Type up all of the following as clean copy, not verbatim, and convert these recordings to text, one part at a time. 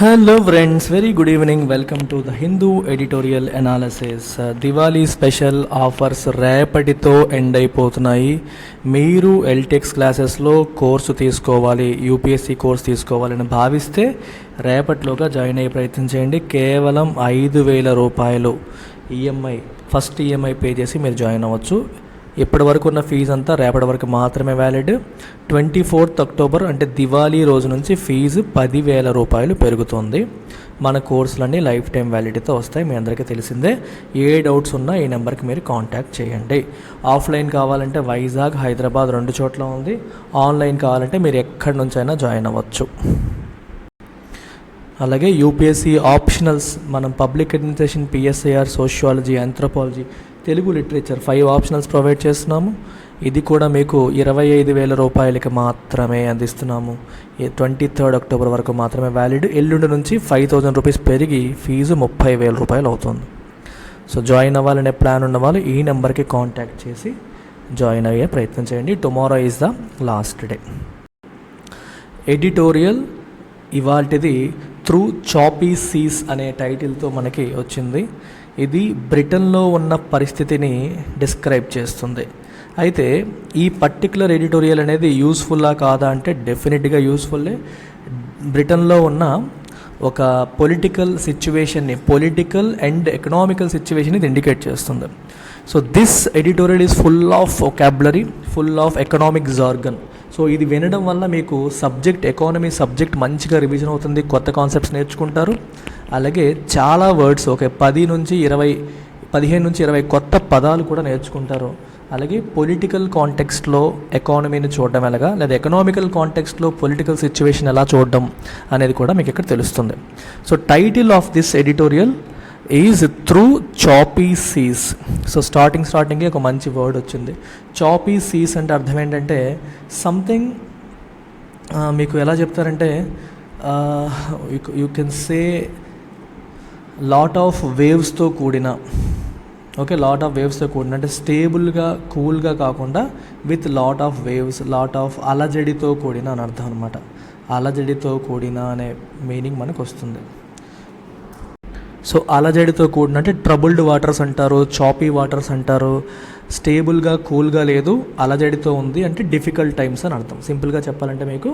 Hello friends, very good evening. Welcome to the Hindu editorial analysis. Diwali special offers రేపటితో end అయిపోతున్నాయి. మీరు ఎల్టెక్స్ క్లాసెస్లో course తీసుకోవాలి, యూపీఎస్సీ కోర్స్ తీసుకోవాలని భావిస్తే రేపటిలోగా జాయిన్ అయ్యే ప్రయత్నం చేయండి. కేవలం 5,000 రూపాయలు ఈఎంఐ, ఫస్ట్ ఈఎంఐ పే చేసి మీరు జాయిన్ అవ్వచ్చు. ఇప్పటి వరకు ఉన్న ఫీజు అంతా రేపటి వరకు మాత్రమే వ్యాలిడ్. 24th అక్టోబర్ అంటే దివాళీ రోజు నుంచి ఫీజు 10,000 రూపాయలు పెరుగుతుంది. మన కోర్సులన్నీ లైఫ్ టైం వ్యాలిడిటీతో వస్తాయి, మీ అందరికీ తెలిసిందే. ఏ డౌట్స్ ఉన్నా ఈ నెంబర్కి మీరు కాంటాక్ట్ చేయండి. ఆఫ్లైన్ కావాలంటే వైజాగ్, హైదరాబాద్ 2 చోట్ల ఉంది. ఆన్లైన్ కావాలంటే మీరు ఎక్కడి నుంచైనా జాయిన్ అవ్వచ్చు. అలాగే యూపీఎస్సీ ఆప్షనల్స్ మనం public administration, PSIR, sociology, anthropology, Telugu literature 5 optionals provide చేస్తున్నాము. ఇది కూడా మీకు 25,000 రూపాయలకి మాత్రమే అందిస్తున్నాము. 23rd అక్టోబర్ వరకు మాత్రమే వ్యాలిడ్. ఎల్లుండి నుంచి 5,000 రూపీస్ పెరిగి ఫీజు 30,000 రూపాయలు అవుతుంది. సో జాయిన్ అవ్వాలనే ప్లాన్ ఉన్న వాళ్ళు ఈ నెంబర్కి కాంటాక్ట్ చేసి జాయిన్ అయ్యే ప్రయత్నం చేయండి. Tomorrow is the last day. Editorial ఇవాల్టిది త్రూ చాపీ సీస్ అనే టైటిల్తో మనకి వచ్చింది. ఇది బ్రిటన్లో ఉన్న పరిస్థితిని డిస్క్రైబ్ చేస్తుంది. అయితే ఈ పర్టికులర్ ఎడిటోరియల్ అనేది యూస్ఫుల్లా కాదా అంటే డెఫినెట్గా యూస్ఫుల్లే. బ్రిటన్లో ఉన్న ఒక పొలిటికల్ సిచ్యువేషన్ని, పొలిటికల్ అండ్ ఎకనామికల్ సిచ్యువేషన్ ఇది ఇండికేట్ చేస్తుంది. So this editorial is full of vocabulary, full of economic jargon. So ఇది వినడం వల్ల మీకు సబ్జెక్ట్, ఎకానమీ సబ్జెక్ట్ మంచిగా రివిజన్ అవుతుంది, కొత్త కాన్సెప్ట్స్ నేర్చుకుంటారు. అలాగే చాలా వర్డ్స్, ఒక 15 నుంచి 20 కొత్త పదాలు కూడా నేర్చుకుంటారు. అలాగే పొలిటికల్ కాంటెక్స్ట్లో ఎకానమీని చూడడం ఎలాగా, లేదా ఎకనామికల్ కాంటెక్స్ట్లో పొలిటికల్ సిచ్యువేషన్ ఎలా చూడడం అనేది కూడా మీకు ఇక్కడ తెలుస్తుంది. So title of this editorial is through choppy seas. So స్టార్టింగే ఒక మంచి వర్డ్ వచ్చింది. చాపీ సీస్ అంటే అర్థం ఏంటంటే సంథింగ్, మీకు ఎలా చెప్తారంటే you can say lot of వేవ్స్తో కూడిన, ఓకే, లాట్ ఆఫ్ వేవ్స్తో కూడిన అంటే స్టేబుల్గా, కూల్గా కాకుండా with lot of waves, lot of అలజడితో కూడిన అని అర్థం అనమాట. అలజడితో కూడిన అనే మీనింగ్ మనకు వస్తుంది. సో అలజడితో కూడిన అంటే ట్రబుల్డ్ వాటర్స్ అంటారు, చాపీ వాటర్స్ అంటారు. స్టేబుల్గా, కూల్గా లేదు, అలజడితో ఉంది అంటే డిఫికల్ట్ టైమ్స్ అని అర్థం. సింపుల్గా చెప్పాలంటే మీకు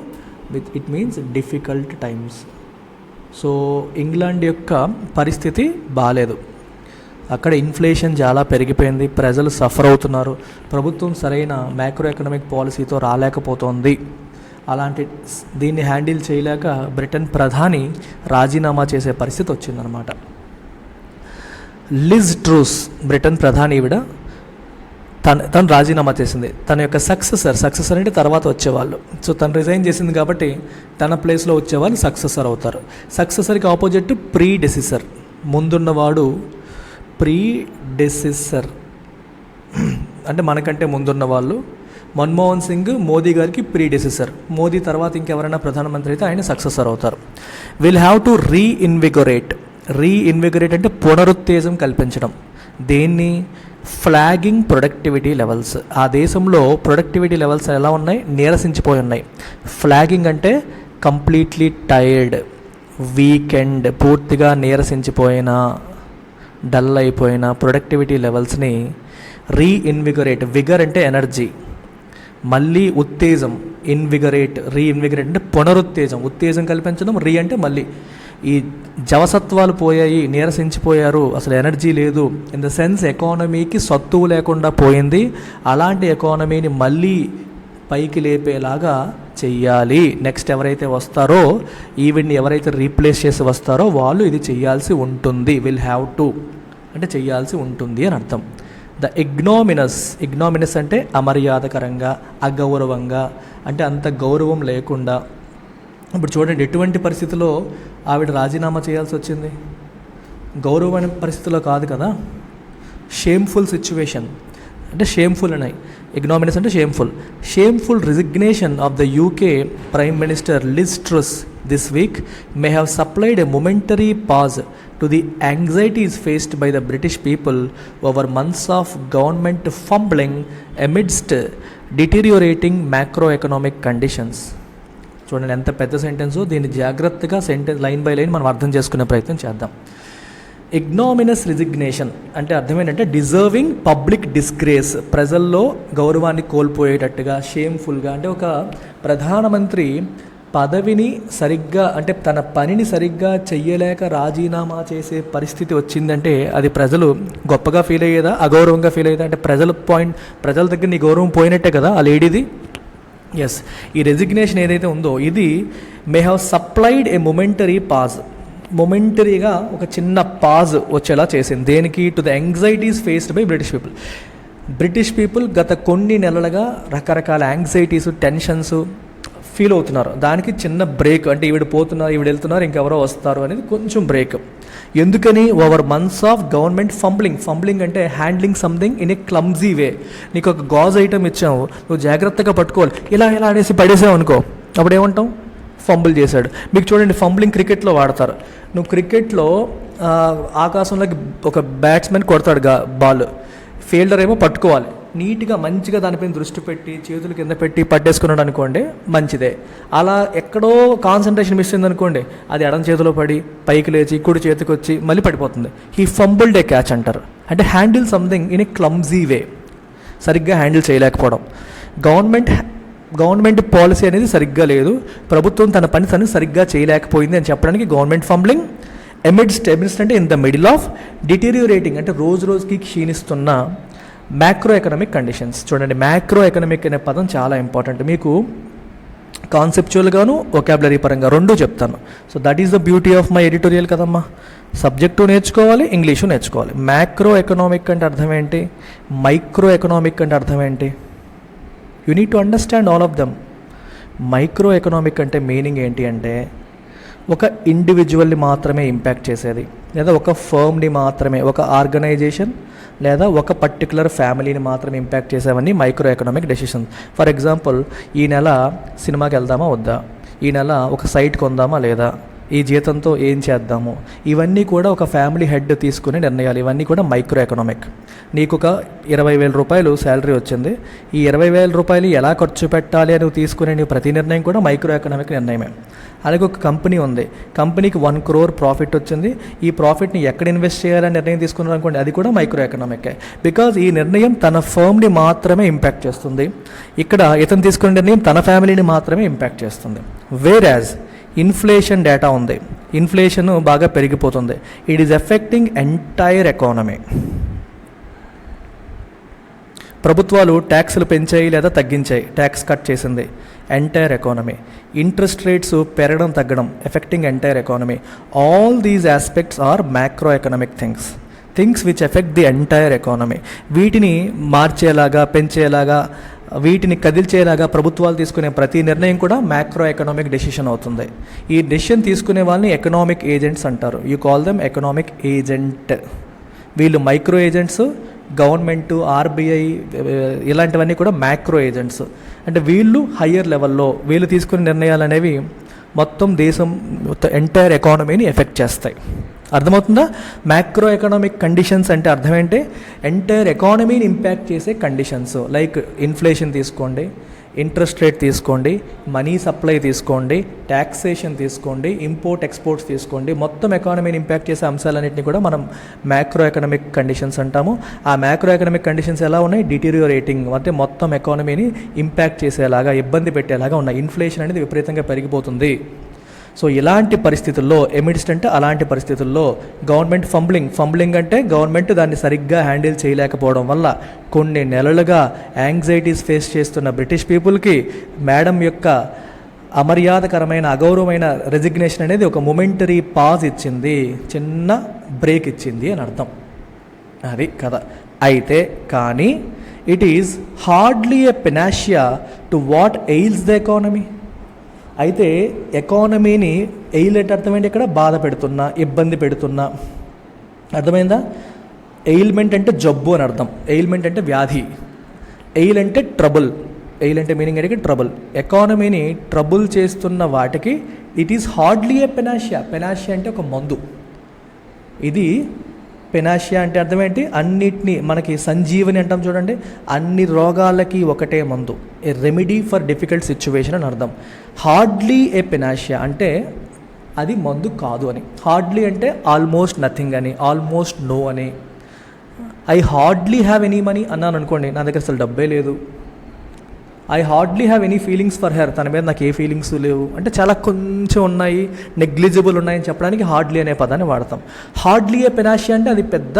it means difficult times. So England యొక్క పరిస్థితి బాగాలేదు. అక్కడ ఇన్ఫ్లేషన్ చాలా పెరిగిపోయింది, ప్రజలు సఫర్ అవుతున్నారు, ప్రభుత్వం సరైన మ్యాక్రో ఎకనామిక్ పాలసీతో రాలేకపోతోంది. దీన్ని హ్యాండిల్ చేయలేక బ్రిటన్ ప్రధాని రాజీనామా చేసే పరిస్థితి వచ్చిందనమాట. లిజ్ ట్రూస్, బ్రిటన్ ప్రధాని, ఈవిడ తను రాజీనామా చేసింది. తన యొక్క సక్సెసర్ అంటే తర్వాత వచ్చేవాళ్ళు. సో తను రిజైన్ చేసింది కాబట్టి తన ప్లేస్లో వచ్చేవాళ్ళు సక్సెసర్ అవుతారు. సక్సెసర్కి ఆపోజిట్ ప్రీడెసిసర్, ముందున్నవాడు ప్రీడెసిసర్ అంటే మనకంటే ముందున్న వాళ్ళు. మన్మోహన్ సింగ్ మోదీ గారికి ప్రీడెసిసర్, మోదీ తర్వాత ఇంకెవరైనా ప్రధానమంత్రి అయితే ఆయన సక్సెసర్ అవుతారు. విల్ హ్యావ్ టు రీఇన్విగొరేట్ అంటే పునరుత్తేజం కల్పించడం. దేన్ని? Flagging productivity levels. ఆ దేశంలో ప్రొడక్టివిటీ లెవెల్స్ ఎలా ఉన్నాయి? నీరసించిపోయి ఉన్నాయి. ఫ్లాగింగ్ అంటే కంప్లీట్లీ టైర్డ్, వీకెండ్, పూర్తిగా నీరసించిపోయిన, డల్ అయిపోయిన ప్రొడక్టివిటీ లెవెల్స్ని రీఇన్విగొరేట్. విగర్ అంటే ఎనర్జీ, మళ్ళీ ఉత్తేజం. రీఇన్విగరేట్ అంటే పునరుత్తేజం, ఉత్తేజం కల్పించడం. అంటే మళ్ళీ ఈ జవసత్వాలు పోయాయి, నీరసించిపోయారు, అసలు ఎనర్జీ లేదు. ఇన్ ద సెన్స్ ఎకానమీకి సత్తువు లేకుండా పోయింది. అలాంటి ఎకానమీని మళ్ళీ పైకి లేపేలాగా చెయ్యాలి. నెక్స్ట్ ఎవరైతే వస్తారో, ఈవెంట్ని ఎవరైతే రీప్లేస్ చేసి వస్తారో వాళ్ళు ఇది చెయ్యాల్సి ఉంటుంది. విల్ హ్యావ్ టు అంటే చెయ్యాల్సి ఉంటుంది అని అర్థం. ద ఇగ్నోమినస్ అంటే అమర్యాదకరంగా, అగౌరవంగా, అంటే అంత గౌరవం లేకుండా. ఇప్పుడు చూడండి, ఎటువంటి పరిస్థితిలో ఆవిడ రాజీనామా చేయాల్సి వచ్చింది? గౌరవమైన పరిస్థితిలో కాదు కదా, షేమ్ఫుల్ సిచ్యువేషన్ అంటే షేమ్ఫుల్ అని. ఇగ్నోమినస్ అంటే shameful resignation of the UK prime minister Liz Truss this week may have supplied a momentary pause to the anxieties faced by the British people over months of government fumbling amidst deteriorating macroeconomic conditions. చూడండి ఎంత పెద్ద సెంటెన్సో, దీన్ని జాగ్రత్తగా sentence line by line మనం అర్థం చేసుకునే ప్రయత్నం చేద్దాం. ఇగ్నోమినస్ రిజిగ్నేషన్ అంటే అర్థం ఏంటంటే డిజర్వింగ్ పబ్లిక్ డిస్గ్రేస్, ప్రజల్లో గౌరవాన్ని కోల్పోయేటట్టుగా, షేమ్ఫుల్గా. అంటే ఒక ప్రధానమంత్రి పదవిని సరిగ్గా అంటే తన పనిని సరిగ్గా చెయ్యలేక రాజీనామా చేసే పరిస్థితి వచ్చిందంటే అది ప్రజలు గొప్పగా ఫీల్ అయ్యేదా, అగౌరవంగా ఫీల్ అయ్యేదా? అంటే ప్రజల దగ్గర నీ గౌరవం పోయినట్టే కదా ఆ లేడీది. ఎస్, ఈ రెసిగ్నేషన్ ఏదైతే ఉందో ఇది మే హ్యావ్ సప్లైడ్ ఏ మొమెంటరీగా ఒక చిన్న పాజ్ వచ్చేలా చేసింది. దేనికి? To the anxieties faced by British people గత కొన్ని నెలలుగా రకరకాల యాంగ్జైటీస్, టెన్షన్స్ ఫీల్ అవుతున్నారు. దానికి చిన్న బ్రేక్, అంటే ఈవిడ పోతున్నారు, ఈవిడ వెళ్తున్నారు, ఇంకెవరో వస్తారు అనేది కొంచెం బ్రేక్. ఎందుకని? Over months of government fumbling అంటే handling something in a clumsy way. నీకు ఒక గాజ్ ఐటమ్ ఇచ్చాము, నువ్వు జాగ్రత్తగా పట్టుకోవాలి, ఇలా అనేసి పడేసావు అనుకో, అప్పుడు ఏమంటాం? ఫంబుల్ చేశాడు. మీకు చూడండి, ఫంబ్లింగ్ క్రికెట్లో వాడతారు. నువ్వు క్రికెట్లో ఆకాశంలోకి ఒక బ్యాట్స్మెన్ కొడతాడు బాల్, ఫీల్డర్ ఏమో పట్టుకోవాలి, నీట్గా మంచిగా దానిపైన దృష్టి పెట్టి చేతులు కింద పెట్టి పట్టేసుకున్నాడు అనుకోండి, మంచిదే. అలా ఎక్కడో కాన్సన్ట్రేషన్ మిస్ అయింది అనుకోండి, అది ఎడం చేతిలో పడి పైకి లేచి కుడి చేతికి వచ్చి మళ్ళీ పడిపోతుంది. హీ ఫంబుల్డ్ ఏ క్యాచ్ అంటారు. అంటే handle something in a clumsy way, సరిగ్గా హ్యాండిల్ చేయలేకపోవడం. గవర్నమెంట్ పాలసీ అనేది సరిగ్గా లేదు, ప్రభుత్వం తన పని తను సరిగ్గా చేయలేకపోయింది అని చెప్పడానికి గవర్నమెంట్ ఫంబ్లింగ్. ఎమిడ్స్ట్ అంటే in the middle of deteriorating అంటే రోజుకి క్షీణిస్తున్న మ్యాక్రో ఎకనామిక్ కండిషన్స్. చూడండి, మ్యాక్రో ఎకనామిక్ అనే పదం చాలా ఇంపార్టెంట్. మీకు కాన్సెప్చువల్గాను వొకాబులరీ పరంగా రెండూ చెప్తాను. So that is the beauty of my editorial కదమ్మా. సబ్జెక్టు నేర్చుకోవాలి, ఇంగ్లీషు నేర్చుకోవాలి. మ్యాక్రో ఎకనామిక్ అంటే అర్థం ఏంటి, మైక్రో ఎకనామిక్ అంటే అర్థం ఏంటి? You need to understand all of them. Micro economic అంటే మీనింగ్ ఏంటి అంటే ఒక ఇండివిజువల్ని మాత్రమే ఇంపాక్ట్ చేసేది, లేదా ఒక ఫర్మ్ని మాత్రమే, ఒక ఆర్గనైజేషన్ లేదా ఒక పర్టికులర్ ఫ్యామిలీని మాత్రమే ఇంపాక్ట్ చేసేవన్నీ micro economic decisions. For example, ఈ నెల సినిమాకి వెళ్దామా వద్దా, ఈ నెల ఒక సైట్ కొందామా లేదా, ఈ జీతంతో ఏం చేద్దాము, ఇవన్నీ కూడా ఒక ఫ్యామిలీ హెడ్ తీసుకునే నిర్ణయాలు. ఇవన్నీ కూడా మైక్రో ఎకనామిక్. నీకు ఒక 20,000 రూపాయలు శాలరీ వచ్చింది, ఈ 20,000 రూపాయలు ఎలా ఖర్చు పెట్టాలి అని తీసుకునే నీ ప్రతి నిర్ణయం కూడా మైక్రో ఎకనామిక్ నిర్ణయమే. అలాగే ఒక కంపెనీ ఉంది, కంపెనీకి 1 crore ప్రాఫిట్ వచ్చింది, ఈ ప్రాఫిట్ని ఎక్కడ ఇన్వెస్ట్ చేయాలని నిర్ణయం తీసుకున్నారు అనుకోండి, అది కూడా మైక్రో ఎకనామికే. బికాజ్ ఈ నిర్ణయం తన ఫర్మ్ని మాత్రమే ఇంపాక్ట్ చేస్తుంది. ఇక్కడ ఇతను తీసుకునే నిర్ణయం తన ఫ్యామిలీని మాత్రమే ఇంపాక్ట్ చేస్తుంది. వేరాజ్ ఇన్ఫ్లేషన్ డేటా ఉంది, ఇన్ఫ్లేషన్ బాగా పెరిగిపోతుంది, it is affecting entire economy. ప్రభుత్వాలు ట్యాక్సులు పెంచాయి లేదా తగ్గించాయి, ట్యాక్స్ కట్ చేసింది, ఎంటైర్ ఎకానమీ. ఇంట్రెస్ట్ రేట్స్ పెరగడం తగ్గడం, affecting entire economy. All these aspects are macro economic things which affect the entire economy. వీటిని మార్చేలాగా, పెంచేలాగా, వీటిని కదిల్చేలాగా ప్రభుత్వాలు తీసుకునే ప్రతి నిర్ణయం కూడా మ్యాక్రో ఎకనామిక్ డెసిషన్ అవుతుంది. ఈ డెసిషన్ తీసుకునే వాళ్ళని ఎకనామిక్ ఏజెంట్స్ అంటారు. You call them economic agent. వీళ్ళు మైక్రో ఏజెంట్స్, గవర్నమెంటు, ఆర్బీఐ ఇలాంటివన్నీ కూడా మ్యాక్రో ఏజెంట్స్. అంటే వీళ్ళు హయ్యర్ లెవెల్లో, వీళ్ళు తీసుకునే నిర్ణయాలు అనేవి మొత్తం దేశం ఎంటైర్ ఎకానమీని ఎఫెక్ట్ చేస్తాయి. అర్థమవుతుందా? మ్యాక్రో ఎకనామిక్ కండిషన్స్ అంటే అర్థం ఏంటి? ఎంటైర్ ఎకానమీని ఇంపాక్ట్ చేసే కండిషన్స్. లైక్ ఇన్ఫ్లేషన్ తీసుకోండి, ఇంట్రెస్ట్ రేట్ తీసుకోండి, మనీ సప్లై తీసుకోండి, ట్యాక్సేషన్ తీసుకోండి, ఇంపోర్ట్ ఎక్స్పోర్ట్స్ తీసుకోండి. మొత్తం ఎకానమీని ఇంపాక్ట్ చేసే అంశాలన్నింటినీ కూడా మనం మ్యాక్రో ఎకనామిక్ కండిషన్స్ అంటాము. ఆ మ్యాక్రో ఎకనామిక్ కండిషన్స్ ఎలా ఉన్నాయి? డిటీరియోరేటింగ్, అంటే మొత్తం ఎకానమీని ఇంపాక్ట్ చేసేలాగా, ఇబ్బంది పెట్టేలాగా ఉన్నాయి. ఇన్ఫ్లేషన్ అనేది విపరీతంగా పెరిగిపోతుంది. సో ఇలాంటి పరిస్థితుల్లో, ఎమిడ్స్ట్ అంటే అలాంటి పరిస్థితుల్లో గవర్నమెంట్ ఫంబ్లింగ్ అంటే గవర్నమెంట్ దాన్ని సరిగ్గా హ్యాండిల్ చేయలేకపోవడం వల్ల కొన్ని నెలలుగా యాంగ్జైటీస్ ఫేస్ చేస్తున్న బ్రిటిష్ పీపుల్కి మేడం యొక్క అమర్యాదకరమైన, అగౌరవమైన రెసిగ్నేషన్ అనేది ఒక మొమెంటరీ పాజ్ ఇచ్చింది, చిన్న బ్రేక్ ఇచ్చింది అని అర్థం. అది కదా. అయితే కానీ it is hardly a panacea to what ails the economy. అయితే ఎకానమీని ఎయిల్ అర్థం ఏంటి? ఇక్కడ బాధ పెడుతున్నా, ఇబ్బంది పెడుతున్నా. అర్థమైందా? ఎయిల్మెంట్ అంటే జబ్బు అని అర్థం, ఎయిల్మెంట్ అంటే వ్యాధి, ఎయిల్ అంటే ట్రబుల్. ఎయిల్ అంటే మీనింగ్ అంటే ట్రబుల్. ఎకానమీని ట్రబుల్ చేస్తున్న వాటికి it is hardly A panacea. Panacea అంటే ఒక మందు. ఇది పెనాషియా అంటే అర్థం ఏంటి? అన్నిటినీ మనకి సంజీవని అంటాం చూడండి, అన్ని రోగాలకి ఒకటే మందు, ఏ రెమెడీ ఫర్ డిఫికల్ట్ సిచ్యువేషన్ అని అర్థం. హార్డ్లీ ఏ పెనాషియా అంటే అది మందు కాదు అని. హార్డ్లీ అంటే ఆల్మోస్ట్ నథింగ్ అని, ఆల్మోస్ట్ నో అని. I hardly have any money అన్నాను అనుకోండి, నా దగ్గర అసలు డబ్బే లేదు. I hardly have any feelings for her, తన మీద నాకు ఏ ఫీలింగ్స్ లేవు అంటే చాలా కొంచెం ఉన్నాయి, నెగ్లిజిబుల్ ఉన్నాయని చెప్పడానికి హార్డ్లీ అనే పదాన్ని వాడతాం. హార్డ్లీ ఏ పెనాషియా అంటే అది పెద్ద,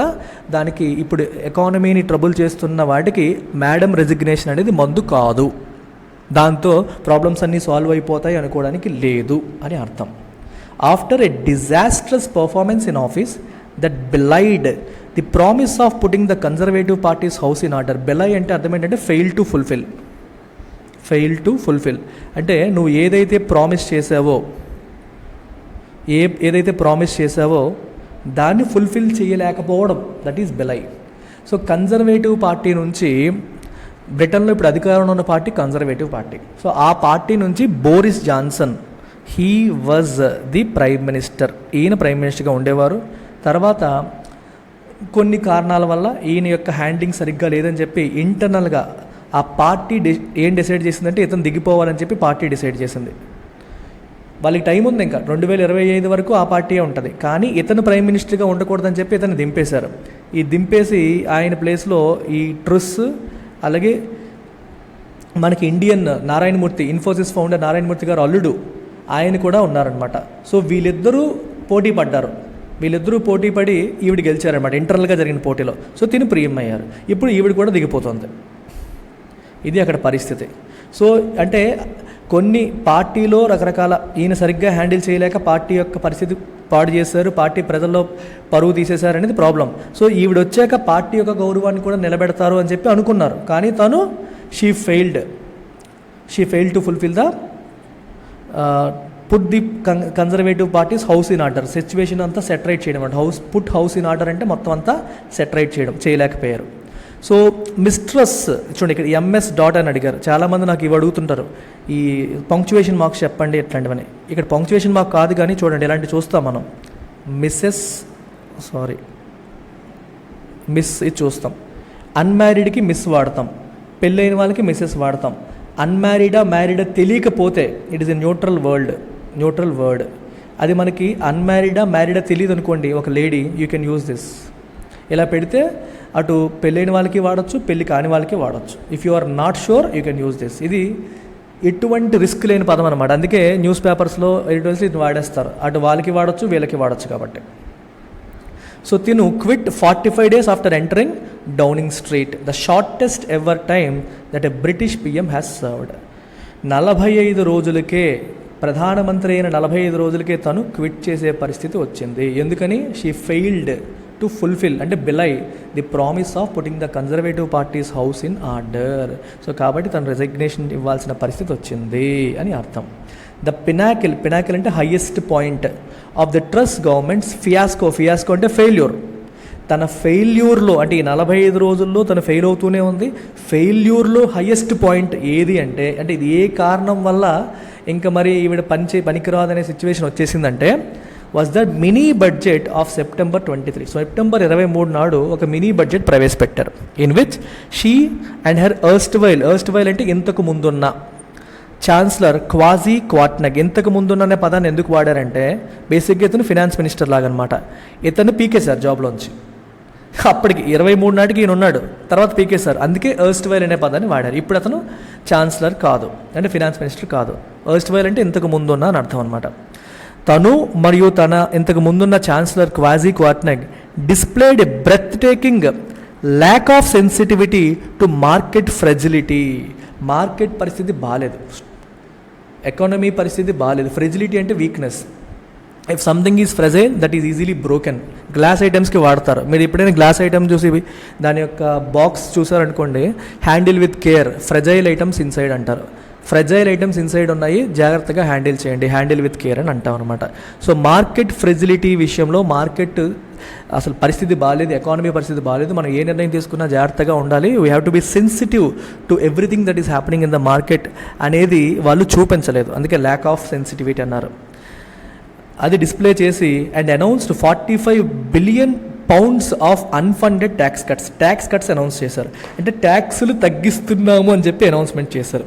దానికి ఇప్పుడు ఎకానమీని ట్రబుల్ చేస్తున్న వాటికి మేడం రెసిగ్నేషన్ అనేది మందు కాదు, దాంతో ప్రాబ్లమ్స్ అన్నీ సాల్వ్ అయిపోతాయి అనుకోవడానికి లేదు అని అర్థం. After a disastrous performance in office that belied the promise of putting the conservative party's house in order. Belie అంటే అర్థం ఏంటంటే fail to fulfil. Fail to fulfil అంటే నువ్వు ఏదైతే ప్రామిస్ చేసావో దాన్ని ఫుల్ఫిల్ చేయలేకపోవడం, that is belie. So conservative party నుంచి, బ్రిటన్లో ఇప్పుడు అధికారంలో ఉన్న పార్టీ కన్జర్వేటివ్ పార్టీ, సో ఆ పార్టీ నుంచి Boris Johnson, he was the prime minister, ఈయన ప్రైమ్ మినిస్టర్గా ఉండేవారు. తర్వాత కొన్ని కారణాల వల్ల ఈయన యొక్క హ్యాండ్లింగ్ సరిగ్గా లేదని చెప్పి ఇంటర్నల్గా ఆ పార్టీ ఏం డిసైడ్ చేసిందంటే ఇతను దిగిపోవాలని చెప్పి పార్టీ డిసైడ్ చేసింది. వాళ్ళకి టైం ఉంది, ఇంకా 2025 వరకు ఆ పార్టీయే ఉంటుంది, కానీ ఇతను ప్రైమ్ మినిస్టర్గా ఉండకూడదని చెప్పి ఇతను దింపేశారు. ఈ దింపేసి ఆయన ప్లేస్లో ఈ ట్రుస్, అలాగే మనకి ఇండియన్ నారాయణమూర్తి, ఇన్ఫోసిస్ ఫౌండర్ నారాయణమూర్తి గారు అల్లుడు, ఆయన కూడా ఉన్నారనమాట. సో వీళ్ళిద్దరూ పోటీ పడి ఈవిడ గెలిచారనమాట ఇంటర్నల్గా జరిగిన పోటీలో. సో తిని ప్రియం అయ్యారు. ఇప్పుడు ఈవిడ కూడా దిగిపోతుంది. ఇది అక్కడ పరిస్థితి. సో అంటే కొన్ని పార్టీలో రకరకాల, ఈయన సరిగ్గా హ్యాండిల్ చేయలేక పార్టీ యొక్క పరిస్థితి పాడు చేశారు, పార్టీ ప్రజల్లో పరువు తీసేశారు అనేది ప్రాబ్లం. సో ఈవిడ వచ్చాక పార్టీ యొక్క గౌరవాన్ని కూడా నిలబెడతారు అని చెప్పి అనుకున్నారు, కానీ తను she failed to fulfil the put the conservative party's house in order. Situation అంతా సెటరేట్ చేయడం అంటే హౌస్ ఇన్ ఆర్డర్ అంటే మొత్తం అంతా సెటరేట్ చేయలేకపోయారు. సో మిస్ట్రస్ చూడండి, ఇక్కడ ఎంఎస్ డాట్ అని అడిగారు. చాలామంది నాకు ఇవి అడుగుతుంటారు, ఈ పంక్చువేషన్ మార్క్స్ చెప్పండి ఎట్లాంటివని. ఇక్కడ పంక్చువేషన్ మార్క్ కాదు, కానీ చూడండి ఇలాంటివి చూస్తాం మనం. మిస్ ఇది చూస్తాం. అన్మ్యారీడ్కి మిస్ వాడతాం, పెళ్ళైన వాళ్ళకి మిస్సెస్ వాడతాం. అన్మ్యారీడా మ్యారీడా తెలియకపోతే it is a neutral word. అది మనకి అన్మ్యారీడా మ్యారీడా తెలియదు అనుకోండి, ఒక lady, you can use this. ఇలా పెడితే అటు పెళ్ళైన వాళ్ళకి వాడచ్చు, పెళ్ళి కాని వాళ్ళకి వాడచ్చు. If you are not sure you can use this. ఇది ఎటువంటి రిస్క్ లేని పదం అనమాట. అందుకే న్యూస్ పేపర్స్లో ఎడిటోర్స్ ఇది వాడేస్తారు, అటు వాళ్ళకి వాడచ్చు, వీళ్ళకి వాడచ్చు కాబట్టి. సో తిను quit 45 days after entering Downing street, the shortest ever time that a British PM has served. 45 రోజులకే, ప్రధానమంత్రి అయిన 45 రోజులకే తను క్విట్ చేసే పరిస్థితి వచ్చింది. ఎందుకని? షీ ఫెయిల్డ్ టు ఫుల్ఫిల్ అంటే belie the promise of putting the conservative party's house in order. So కాబట్టి తను రెసిగ్నేషన్ ఇవ్వాల్సిన పరిస్థితి వచ్చింది అని అర్థం. ద పినాకిల్ అంటే highest point of the Truss government's fiasco అంటే ఫెయిల్యూర్. తన ఫెయిల్యూర్లో అంటే ఈ 45 రోజుల్లో తను ఫెయిల్ అవుతూనే ఉంది. ఫెయిల్యూర్లో హయ్యెస్ట్ పాయింట్ ఏది అంటే ఇది ఏ కారణం వల్ల ఇంకా మరి ఈవిడ పనికిరాదనే సిచ్యువేషన్ వచ్చేసిందంటే was the mini budget of September 23. September 23 నాడు ఒక మినీ బడ్జెట్ ప్రవేశపెట్టారు. In which she and her erstwhile అంటే ఇంతకు ముందున్న ఛాన్సలర్ క్వాజీ క్వాట్నగ్. ఇంతకు ముందున్న అనే పదాన్ని ఎందుకు వాడారంటే బేసిక్గా ఇతను ఫినాన్స్ మినిస్టర్ లాగా అనమాట. ఇతను పీకేశారు జాబ్లోంచి. అప్పటికి 23 నాటికి ఈయన ఉన్నాడు, తర్వాత పీకేశారు. అందుకే ఎర్స్ట్వైల్ అనే పదాన్ని వాడారు. ఇప్పుడు అతను ఛాన్సలర్ కాదు, అంటే ఫినాన్స్ మినిస్టర్ కాదు. ఎర్స్ట్వైల్ అంటే ఇంతకు ముందున్న అని అర్థం అనమాట. తను మరియు తన ఇంతకు ముందున్న chancellor Kwasi Kwarteng displayed a breathtaking lack of sensitivity to market fragility. Market పరిస్థితి బాగాలేదు, ఎకానమీ పరిస్థితి బాగాలేదు. ఫ్రెజిలిటీ అంటే weakness. If something is fragile that is easily broken. Glass ఐటమ్స్కి వాడతారు. మీరు ఎప్పుడైనా గ్లాస్ ఐటమ్ చూసి దాని యొక్క బాక్స్ చూసారనుకోండి, handle with care, fragile items inside అంటారు. ఫ్రెజైల్ ఐటమ్స్ ఇన్సైడ్ ఉన్నాయి, జాగ్రత్తగా హ్యాండిల్ చేయండి, హ్యాండిల్ విత్ కేర్ అని అంటాం అనమాట. సో మార్కెట్ ఫ్రెజిలిటీ విషయంలో మార్కెట్ అసలు పరిస్థితి బాగాలేదు, ఎకానమీ పరిస్థితి బాగాలేదు. మనం ఏ నిర్ణయం తీసుకున్నా జాగ్రత్తగా ఉండాలి. We have to be sensitive to everything that is happening in the market అనేది వాళ్ళు చూపించలేదు. అందుకే ల్యాక్ ఆఫ్ సెన్సిటివిటీ అన్నారు. అది డిస్ప్లే చేసి and announced 45 billion pounds of unfunded tax cuts announce చేశారు. అంటే ట్యాక్సులు తగ్గిస్తున్నాము అని చెప్పి అనౌన్స్మెంట్ చేశారు.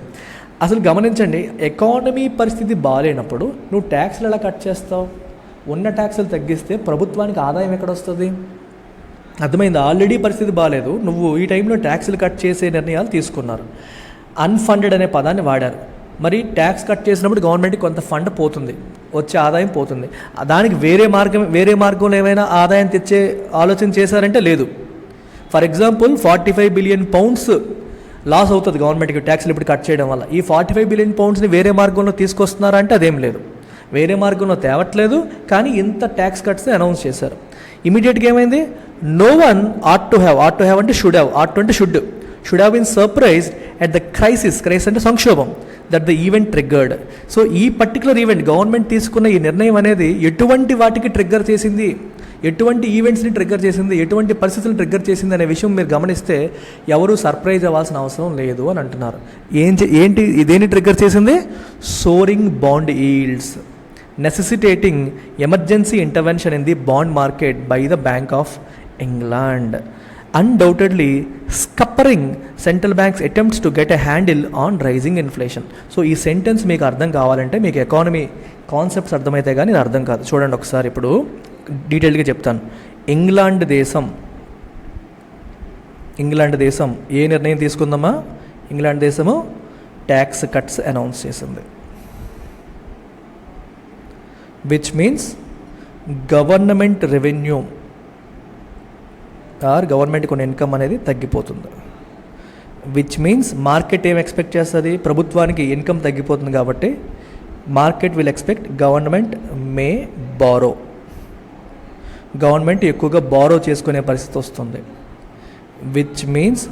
అసలు గమనించండి, ఎకానమీ పరిస్థితి బాగాలేనప్పుడు నువ్వు ట్యాక్స్లు ఎలా కట్ చేస్తావు? ఉన్న ట్యాక్సులు తగ్గిస్తే ప్రభుత్వానికి ఆదాయం ఎక్కడ వస్తుంది? అర్థమైంది. ఆల్రెడీ పరిస్థితి బాగాలేదు, నువ్వు ఈ టైంలో ట్యాక్సులు కట్ చేసే నిర్ణయాలు తీసుకున్నారు. అన్ఫండెడ్ అనే పదాన్ని వాడారు. మరి ట్యాక్స్ కట్ చేసినప్పుడు గవర్నమెంట్కి కొంత ఫండ్ పోతుంది, వచ్చే ఆదాయం పోతుంది. దానికి వేరే మార్గంలో ఏమైనా ఆదాయం తెచ్చే ఆలోచన చేశారంటే లేదు. For example 45 billion pounds loss అవుతుంది గవర్నమెంట్కి ట్యాక్స్లు ఇప్పుడు కట్ చేయడం వల్ల. ఈ 45 బిలియన్ పౌండ్స్ని వేరే మార్గంలో తీసుకొస్తున్నారంటే అదేం లేదు, వేరే మార్గంలో తేవట్లేదు. కానీ ఇంత ట్యాక్స్ కట్స్ అనౌన్స్ చేశారు. ఇమీడియట్గా ఏమైంది? No one ought to have అంటే should have been surprised at the crisis అంటే సంక్షోభం that the event triggered. So ఈ పర్టికులర్ ఈవెంట్ గవర్నమెంట్ తీసుకున్న ఈ నిర్ణయం అనేది ఎటువంటి వాటికి ట్రిగ్గర్ చేసింది, ఎటువంటి ఈవెంట్స్ని ట్రిగ్గర్ చేసింది, ఎటువంటి పరిస్థితులను ట్రిగ్గర్ చేసింది అనే విషయం మీరు గమనిస్తే ఎవరు సర్ప్రైజ్ అవ్వాల్సిన అవసరం లేదు అని అంటున్నారు. ఏంటి ఇదేని ట్రిగ్గర్ చేసింది? Soaring bond yields necessitating emergency intervention in the bond market by the bank of England. Undoubtedly scuppering central banks attempts to get a handle on rising inflation. So ఈ సెంటెన్స్ మీకు అర్థం కావాలంటే మీకు ఎకానమీ కాన్సెప్ట్స్ అర్థమైతే కానీ ఇది అర్థం కాదు. చూడండి ఒకసారి, ఇప్పుడు డీటెయిల్గా చెప్తాను. ఇంగ్లాండ్ దేశం ఏ నిర్ణయం తీసుకుందామా? ఇంగ్లాండ్ దేశము ట్యాక్స్ కట్స్ అనౌన్స్ చేసింది. Which means government revenue government కొన్ని ఇన్కమ్ అనేది తగ్గిపోతుంది. విచ్ మీన్స్ మార్కెట్ ఏం ఎక్స్పెక్ట్ చేస్తుంది? ప్రభుత్వానికి ఇన్కమ్ తగ్గిపోతుంది కాబట్టి market will expect government may borrow. Government ఎక్కువగా బారో చేసుకునే పరిస్థితి వస్తుంది. విచ్ మీన్స్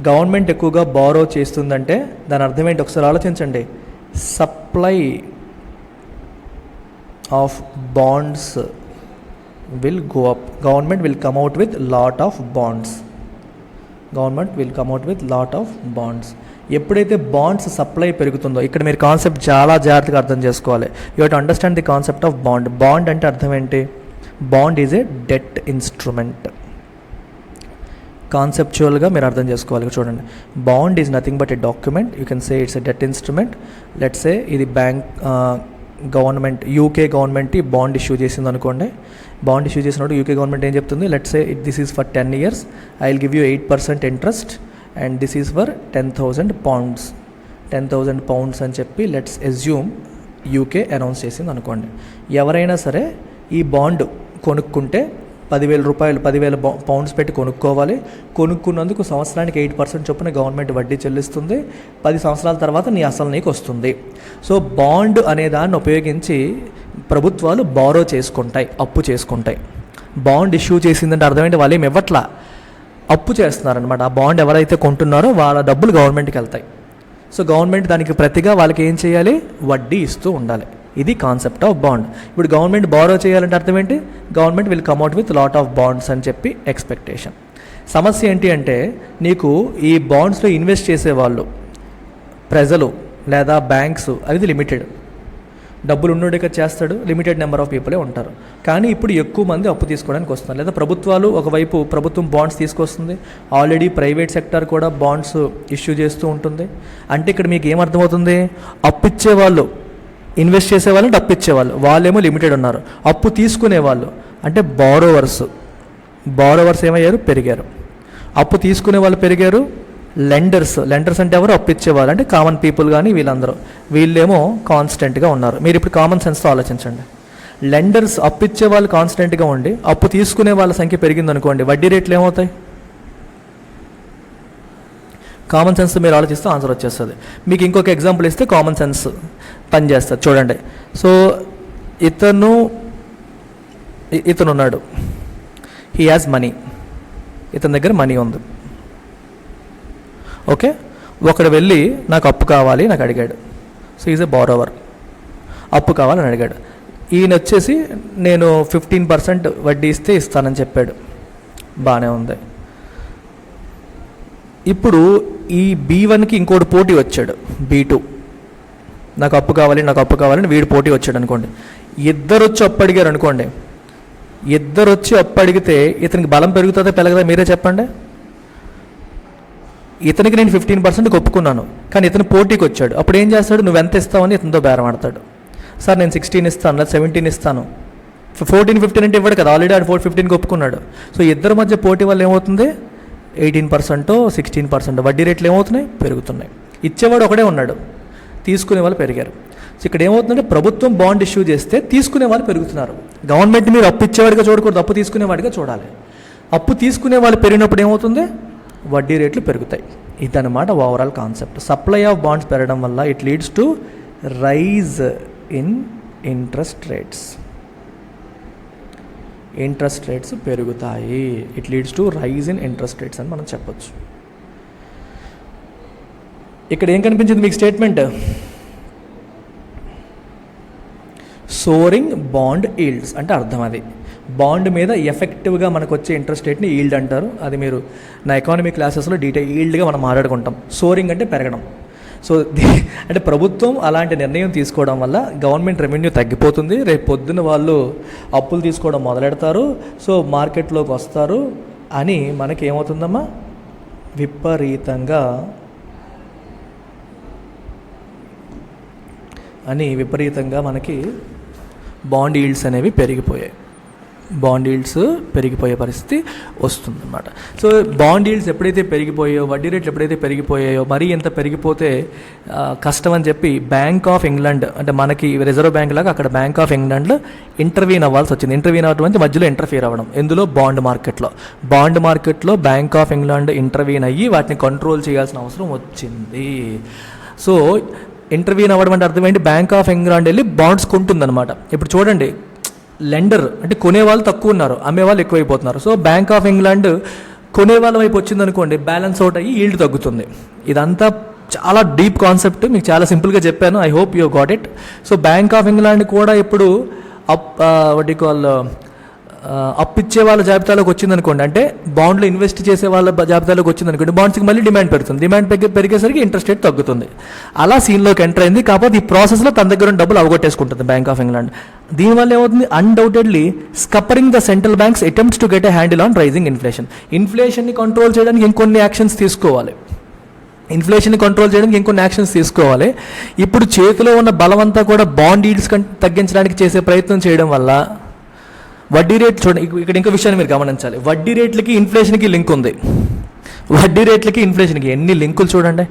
గవర్నమెంట్ ఎక్కువగా బారో చేస్తుందంటే దాని అర్థం ఏంటి ఒకసారి ఆలోచించండి. Supply of bonds will go up. Government will come out with lot of bonds. ఎప్పుడైతే బాండ్స్ సప్లై పెరుగుతుందో, ఇక్కడ మీరు కాన్సెప్ట్ చాలా జాగ్రత్తగా అర్థం చేసుకోవాలి. You have to understand the concept of bond. Bond అంటే అర్థం ఏంటి? Bond is a debt instrument. కాన్సెప్చువల్గా మీరు అర్థం చేసుకోవాలి. చూడండి, bond is nothing but a document. You can say it's a debt instrument. Let's say ఇది bank government UK government bond issue చేసింది అనుకోండి. బాండ్ ఇష్యూ చేసినప్పుడు యూకే గవర్నమెంట్ ఏం చెప్తుంది? Let's say this is for 10 years, I will give you 8% interest and this is for 10,000 pounds. 10,000 pounds అని చెప్పి let's assume UK announce చేసింది అనుకోండి. ఎవరైనా సరే ఈ బాండ్ కొనుక్కుంటే 10,000 రూపాయలు 10,000 pounds పెట్టి కొనుక్కోవాలి. కొనుక్కున్నందుకు సంవత్సరానికి 8% చొప్పున గవర్నమెంట్ వడ్డీ చెల్లిస్తుంది. 10 సంవత్సరాల తర్వాత నీ అసలు నీకు వస్తుంది. సో బాండ్ అనే దాన్ని ఉపయోగించి ప్రభుత్వాలు బారో చేసుకుంటాయి, అప్పు చేసుకుంటాయి. బాండ్ ఇష్యూ చేసిందంటే అర్థమైంది వాళ్ళు ఏమి ఇవ్వట్లా, అప్పు చేస్తున్నారనమాట. ఆ బాండ్ ఎవరైతే కొంటున్నారో వాళ్ళ డబ్బులు గవర్నమెంట్కి వెళ్తాయి. సో గవర్నమెంట్ దానికి ప్రతిగా వాళ్ళకి ఏం చేయాలి? వడ్డీ ఇస్తూ ఉండాలి. ఇది కాన్సెప్ట్ ఆఫ్ బాండ్. ఇప్పుడు గవర్నమెంట్ బారో చేయాలంటే అర్థం ఏంటి? Government will come out with lot of bonds అని చెప్పి ఎక్స్పెక్టేషన్. సమస్య ఏంటి అంటే నీకు ఈ బాండ్స్లో ఇన్వెస్ట్ చేసేవాళ్ళు ప్రజలు లేదా బ్యాంక్స్ అది లిమిటెడ్. డబ్బులు ఉన్నోడిగా చేస్తాడు, లిమిటెడ్ నెంబర్ ఆఫ్ పీపులే ఉంటారు. కానీ ఇప్పుడు ఎక్కువ మంది అప్పు తీసుకోవడానికి వస్తున్నారు. లేదా ప్రభుత్వాలు ఒకవైపు ప్రభుత్వం బాండ్స్ తీసుకొస్తుంది, ఆల్రెడీ ప్రైవేట్ సెక్టర్ కూడా బాండ్స్ ఇష్యూ చేస్తూ ఉంటుంది. అంటే ఇక్కడ మీకు ఏమర్థమవుతుంది? అప్పు ఇచ్చేవాళ్ళు ఇన్వెస్ట్ చేసేవాళ్ళు, అప్పు ఇచ్చేవాళ్ళు వాళ్ళేమో లిమిటెడ్ ఉన్నారు. అప్పు తీసుకునేవాళ్ళు అంటే బారోవర్స్ ఏమయ్యారు? పెరిగారు. అప్పు తీసుకునే వాళ్ళు పెరిగారు. లెండర్స్ అంటే ఎవరు? అప్పు ఇచ్చేవాళ్ళు అంటే కామన్ పీపుల్ కానీ వీళ్ళేమో కాన్స్టెంట్గా ఉన్నారు. మీరు ఇప్పుడు కామన్ సెన్స్తో ఆలోచించండి. లెండర్స్ అప్పు ఇచ్చే వాళ్ళు కాన్స్టెంట్గా ఉండి అప్పు తీసుకునే వాళ్ళ సంఖ్య పెరిగిందనుకోండి, వడ్డీ రేట్లు ఏమవుతాయి? కామన్ సెన్స్ మీరు ఆలోచిస్తే ఆన్సర్ వచ్చేస్తుంది. మీకు ఇంకొక ఎగ్జాంపుల్ ఇస్తే కామన్ సెన్స్ పనిచేస్తుంది. చూడండి, సో ఇతను ఉన్నాడు, హీ హ్యాస్ మనీ, ఇతని దగ్గర మనీ ఉంది. ఓకే, ఒకడు వెళ్ళి నాకు అప్పు కావాలి నాకు అడిగాడు. సో ఈజ్ ఎ బారోవర్, అప్పు కావాలని అడిగాడు. ఈయన వచ్చేసి నేను 15% వడ్డీ ఇస్తే ఇస్తానని చెప్పాడు. బాగానే ఉంది. ఇప్పుడు ఈ B1కి ఇంకోటి పోటీ వచ్చాడు, B2 నాకు అప్పు కావాలని వీడు పోటీ వచ్చాడు అనుకోండి. ఇద్దరు వచ్చి అప్పు అడిగారు అనుకోండి, ఇద్దరు వచ్చి అప్పు అడిగితే ఇతనికి బలం పెరుగుతుందా పెరగదా మీరే చెప్పండి. ఇతనికి నేను 15% ఒప్పుకున్నాను, కానీ ఇతను పోటీకి వచ్చాడు. అప్పుడు ఏం చేస్తాడు, నువ్వు ఎంత ఇస్తావని ఇతనితో బేరం ఆడతాడు. సార్ నేను 16 ఇస్తాను, లేదా 17 ఇస్తాను. 14, 15 అంటే ఇవ్వడు కదా, ఆల్రెడీ ఆడు 15కి ఒప్పుకున్నాడు. సో ఇద్దరి మధ్య పోటీ వల్ల ఏమవుతుంది, 18%, 16% వడ్డీ రేట్లు ఏమవుతున్నాయి, పెరుగుతున్నాయి. ఇచ్చేవాడు ఒకడే ఉన్నాడు, తీసుకునే వాళ్ళు పెరిగారు. సో ఇక్కడ ఏమవుతుందంటే ప్రభుత్వం బాండ్ ఇష్యూ చేస్తే తీసుకునే వాళ్ళు పెరుగుతున్నారు. గవర్నమెంట్ మీరు అప్పు ఇచ్చేవాడిగా చూడకూడదు, అప్పు తీసుకునేవాడిగా చూడాలి. అప్పు తీసుకునే వాళ్ళు పెరిగినప్పుడు ఏమవుతుంది, వడ్డీ రేట్లు పెరుగుతాయి. ఇదన్నమాట overall concept. Supply of bonds పెరగడం వల్ల it leads to rise in interest rates. Interest rates పెరుగుతాయి. It leads to rise in interest rates అని మనం చెప్పొచ్చు. ఇక్కడ ఏం కనిపించింది మీకు స్టేట్మెంట్, సోరింగ్ బాండ్ ఈల్డ్స్ అంటే అర్థం అది బాండ్ మీద ఎఫెక్టివ్గా మనకు వచ్చే ఇంట్రెస్ట్ రేట్ని ఈల్డ్ అంటారు. అది మీరు నా ఎకానమీ క్లాసెస్లో ఈల్డ్గా మనం మాట్లాడుకుంటాం. సోరింగ్ అంటే పెరగడం. సో అంటే ప్రభుత్వం అలాంటి నిర్ణయం తీసుకోవడం వల్ల గవర్నమెంట్ రెవెన్యూ తగ్గిపోతుంది. రేపు పొద్దున వాళ్ళు అప్పులు తీసుకోవడం మొదలెడతారు, సో మార్కెట్లోకి వస్తారు అని మనకి ఏమవుతుందమ్మా, విపరీతంగా మనకి బాండ్ ఈల్డ్స్ అనేవి పెరిగిపోయే పరిస్థితి వస్తుందన్నమాట. సో బాండ్ ఈల్డ్స్ ఎప్పుడైతే పెరిగిపోయాయో, వడ్డీ రేట్లు ఎప్పుడైతే పెరిగిపోయాయో, మరీ ఎంత పెరిగిపోతే కష్టం అని చెప్పి బ్యాంక్ ఆఫ్ ఇంగ్లాండ్, అంటే మనకి రిజర్వ్ బ్యాంక్ లాగా అక్కడ బ్యాంక్ ఆఫ్ ఇంగ్లాండ్లో ఇంటర్వ్యూన్ అవ్వాల్సి వచ్చింది. ఇంటర్వ్యూన్ అవ్వడం అంటే మధ్యలో ఇంటర్ఫియర్ అవ్వడం. ఎందులో, బాండ్ మార్కెట్లో బ్యాంక్ ఆఫ్ ఇంగ్లాండ్ ఇంటర్వ్యూన్ అయ్యి వాటిని కంట్రోల్ చేయాల్సిన అవసరం వచ్చింది. సో ఇంటర్వ్యూన్ అవ్వడం అంటే అర్థం ఏంటి, బ్యాంక్ ఆఫ్ ఇంగ్లాండ్ వెళ్ళి బాండ్స్ కొంటుందన్నమాట. ఇప్పుడు చూడండి, లెండర్ అంటే కొనేవాళ్ళు తక్కువ ఉన్నారు, అమ్మేవాళ్ళు ఎక్కువైపోతున్నారు. సో బ్యాంక్ ఆఫ్ ఇంగ్లాండ్ కొనేవాళ్ళ వైపు వచ్చిందనుకోండి, బ్యాలెన్స్ అవుట్ అయ్యి ఈల్డ్ తగ్గుతుంది. ఇదంతా చాలా డీప్ కాన్సెప్ట్, మీకు చాలా సింపుల్గా చెప్పాను. I hope you got it. So bank of England కూడా ఇప్పుడు అప్పిచ్చే వాళ్ళ జాబితాలోకి వచ్చిందనుకోండి, అంటే బాండ్లో ఇన్వెస్ట్ చేసే వాళ్ళ జాబితాలోకి వచ్చిందనుకోండి, బాండ్స్కి మళ్ళీ డిమాండ్ పెరుగుతుంది. డిమాండ్ పెరిగేసరికి ఇంట్రెస్ట్ రేట్ తగ్గుతుంది. అలా సీన్లోకి ఎంటర్ అయింది. కాకపోతే ఈ ప్రాసెస్లో తన దగ్గర ఉన్న డబ్బులు అవగొట్టేసుకుంటుంది బ్యాంక్ ఆఫ్ ఇంగ్లాండ్. దీనివల్ల ఏమవుతుంది, undoubtedly scuppering the central banks attempts to get a handle on rising inflation. ఇన్ఫ్లేషన్ని కంట్రోల్ చేయడానికి ఇంకొన్ని యాక్షన్స్ తీసుకోవాలి. ఇప్పుడు చేతిలో ఉన్న బలమంతా కూడా బాండ్ ఈల్డ్స్ తగ్గించడానికి చేసే ప్రయత్నం చేయడం వల్ల వడ్డీ రేట్ చూడండి. ఇక్కడ ఇంకో విషయాన్ని మీరు గమనించాలి, వడ్డీ రేట్లకి ఇన్ఫ్లేషన్కి లింక్ ఉంది. ఎన్ని లింకులు చూడండి.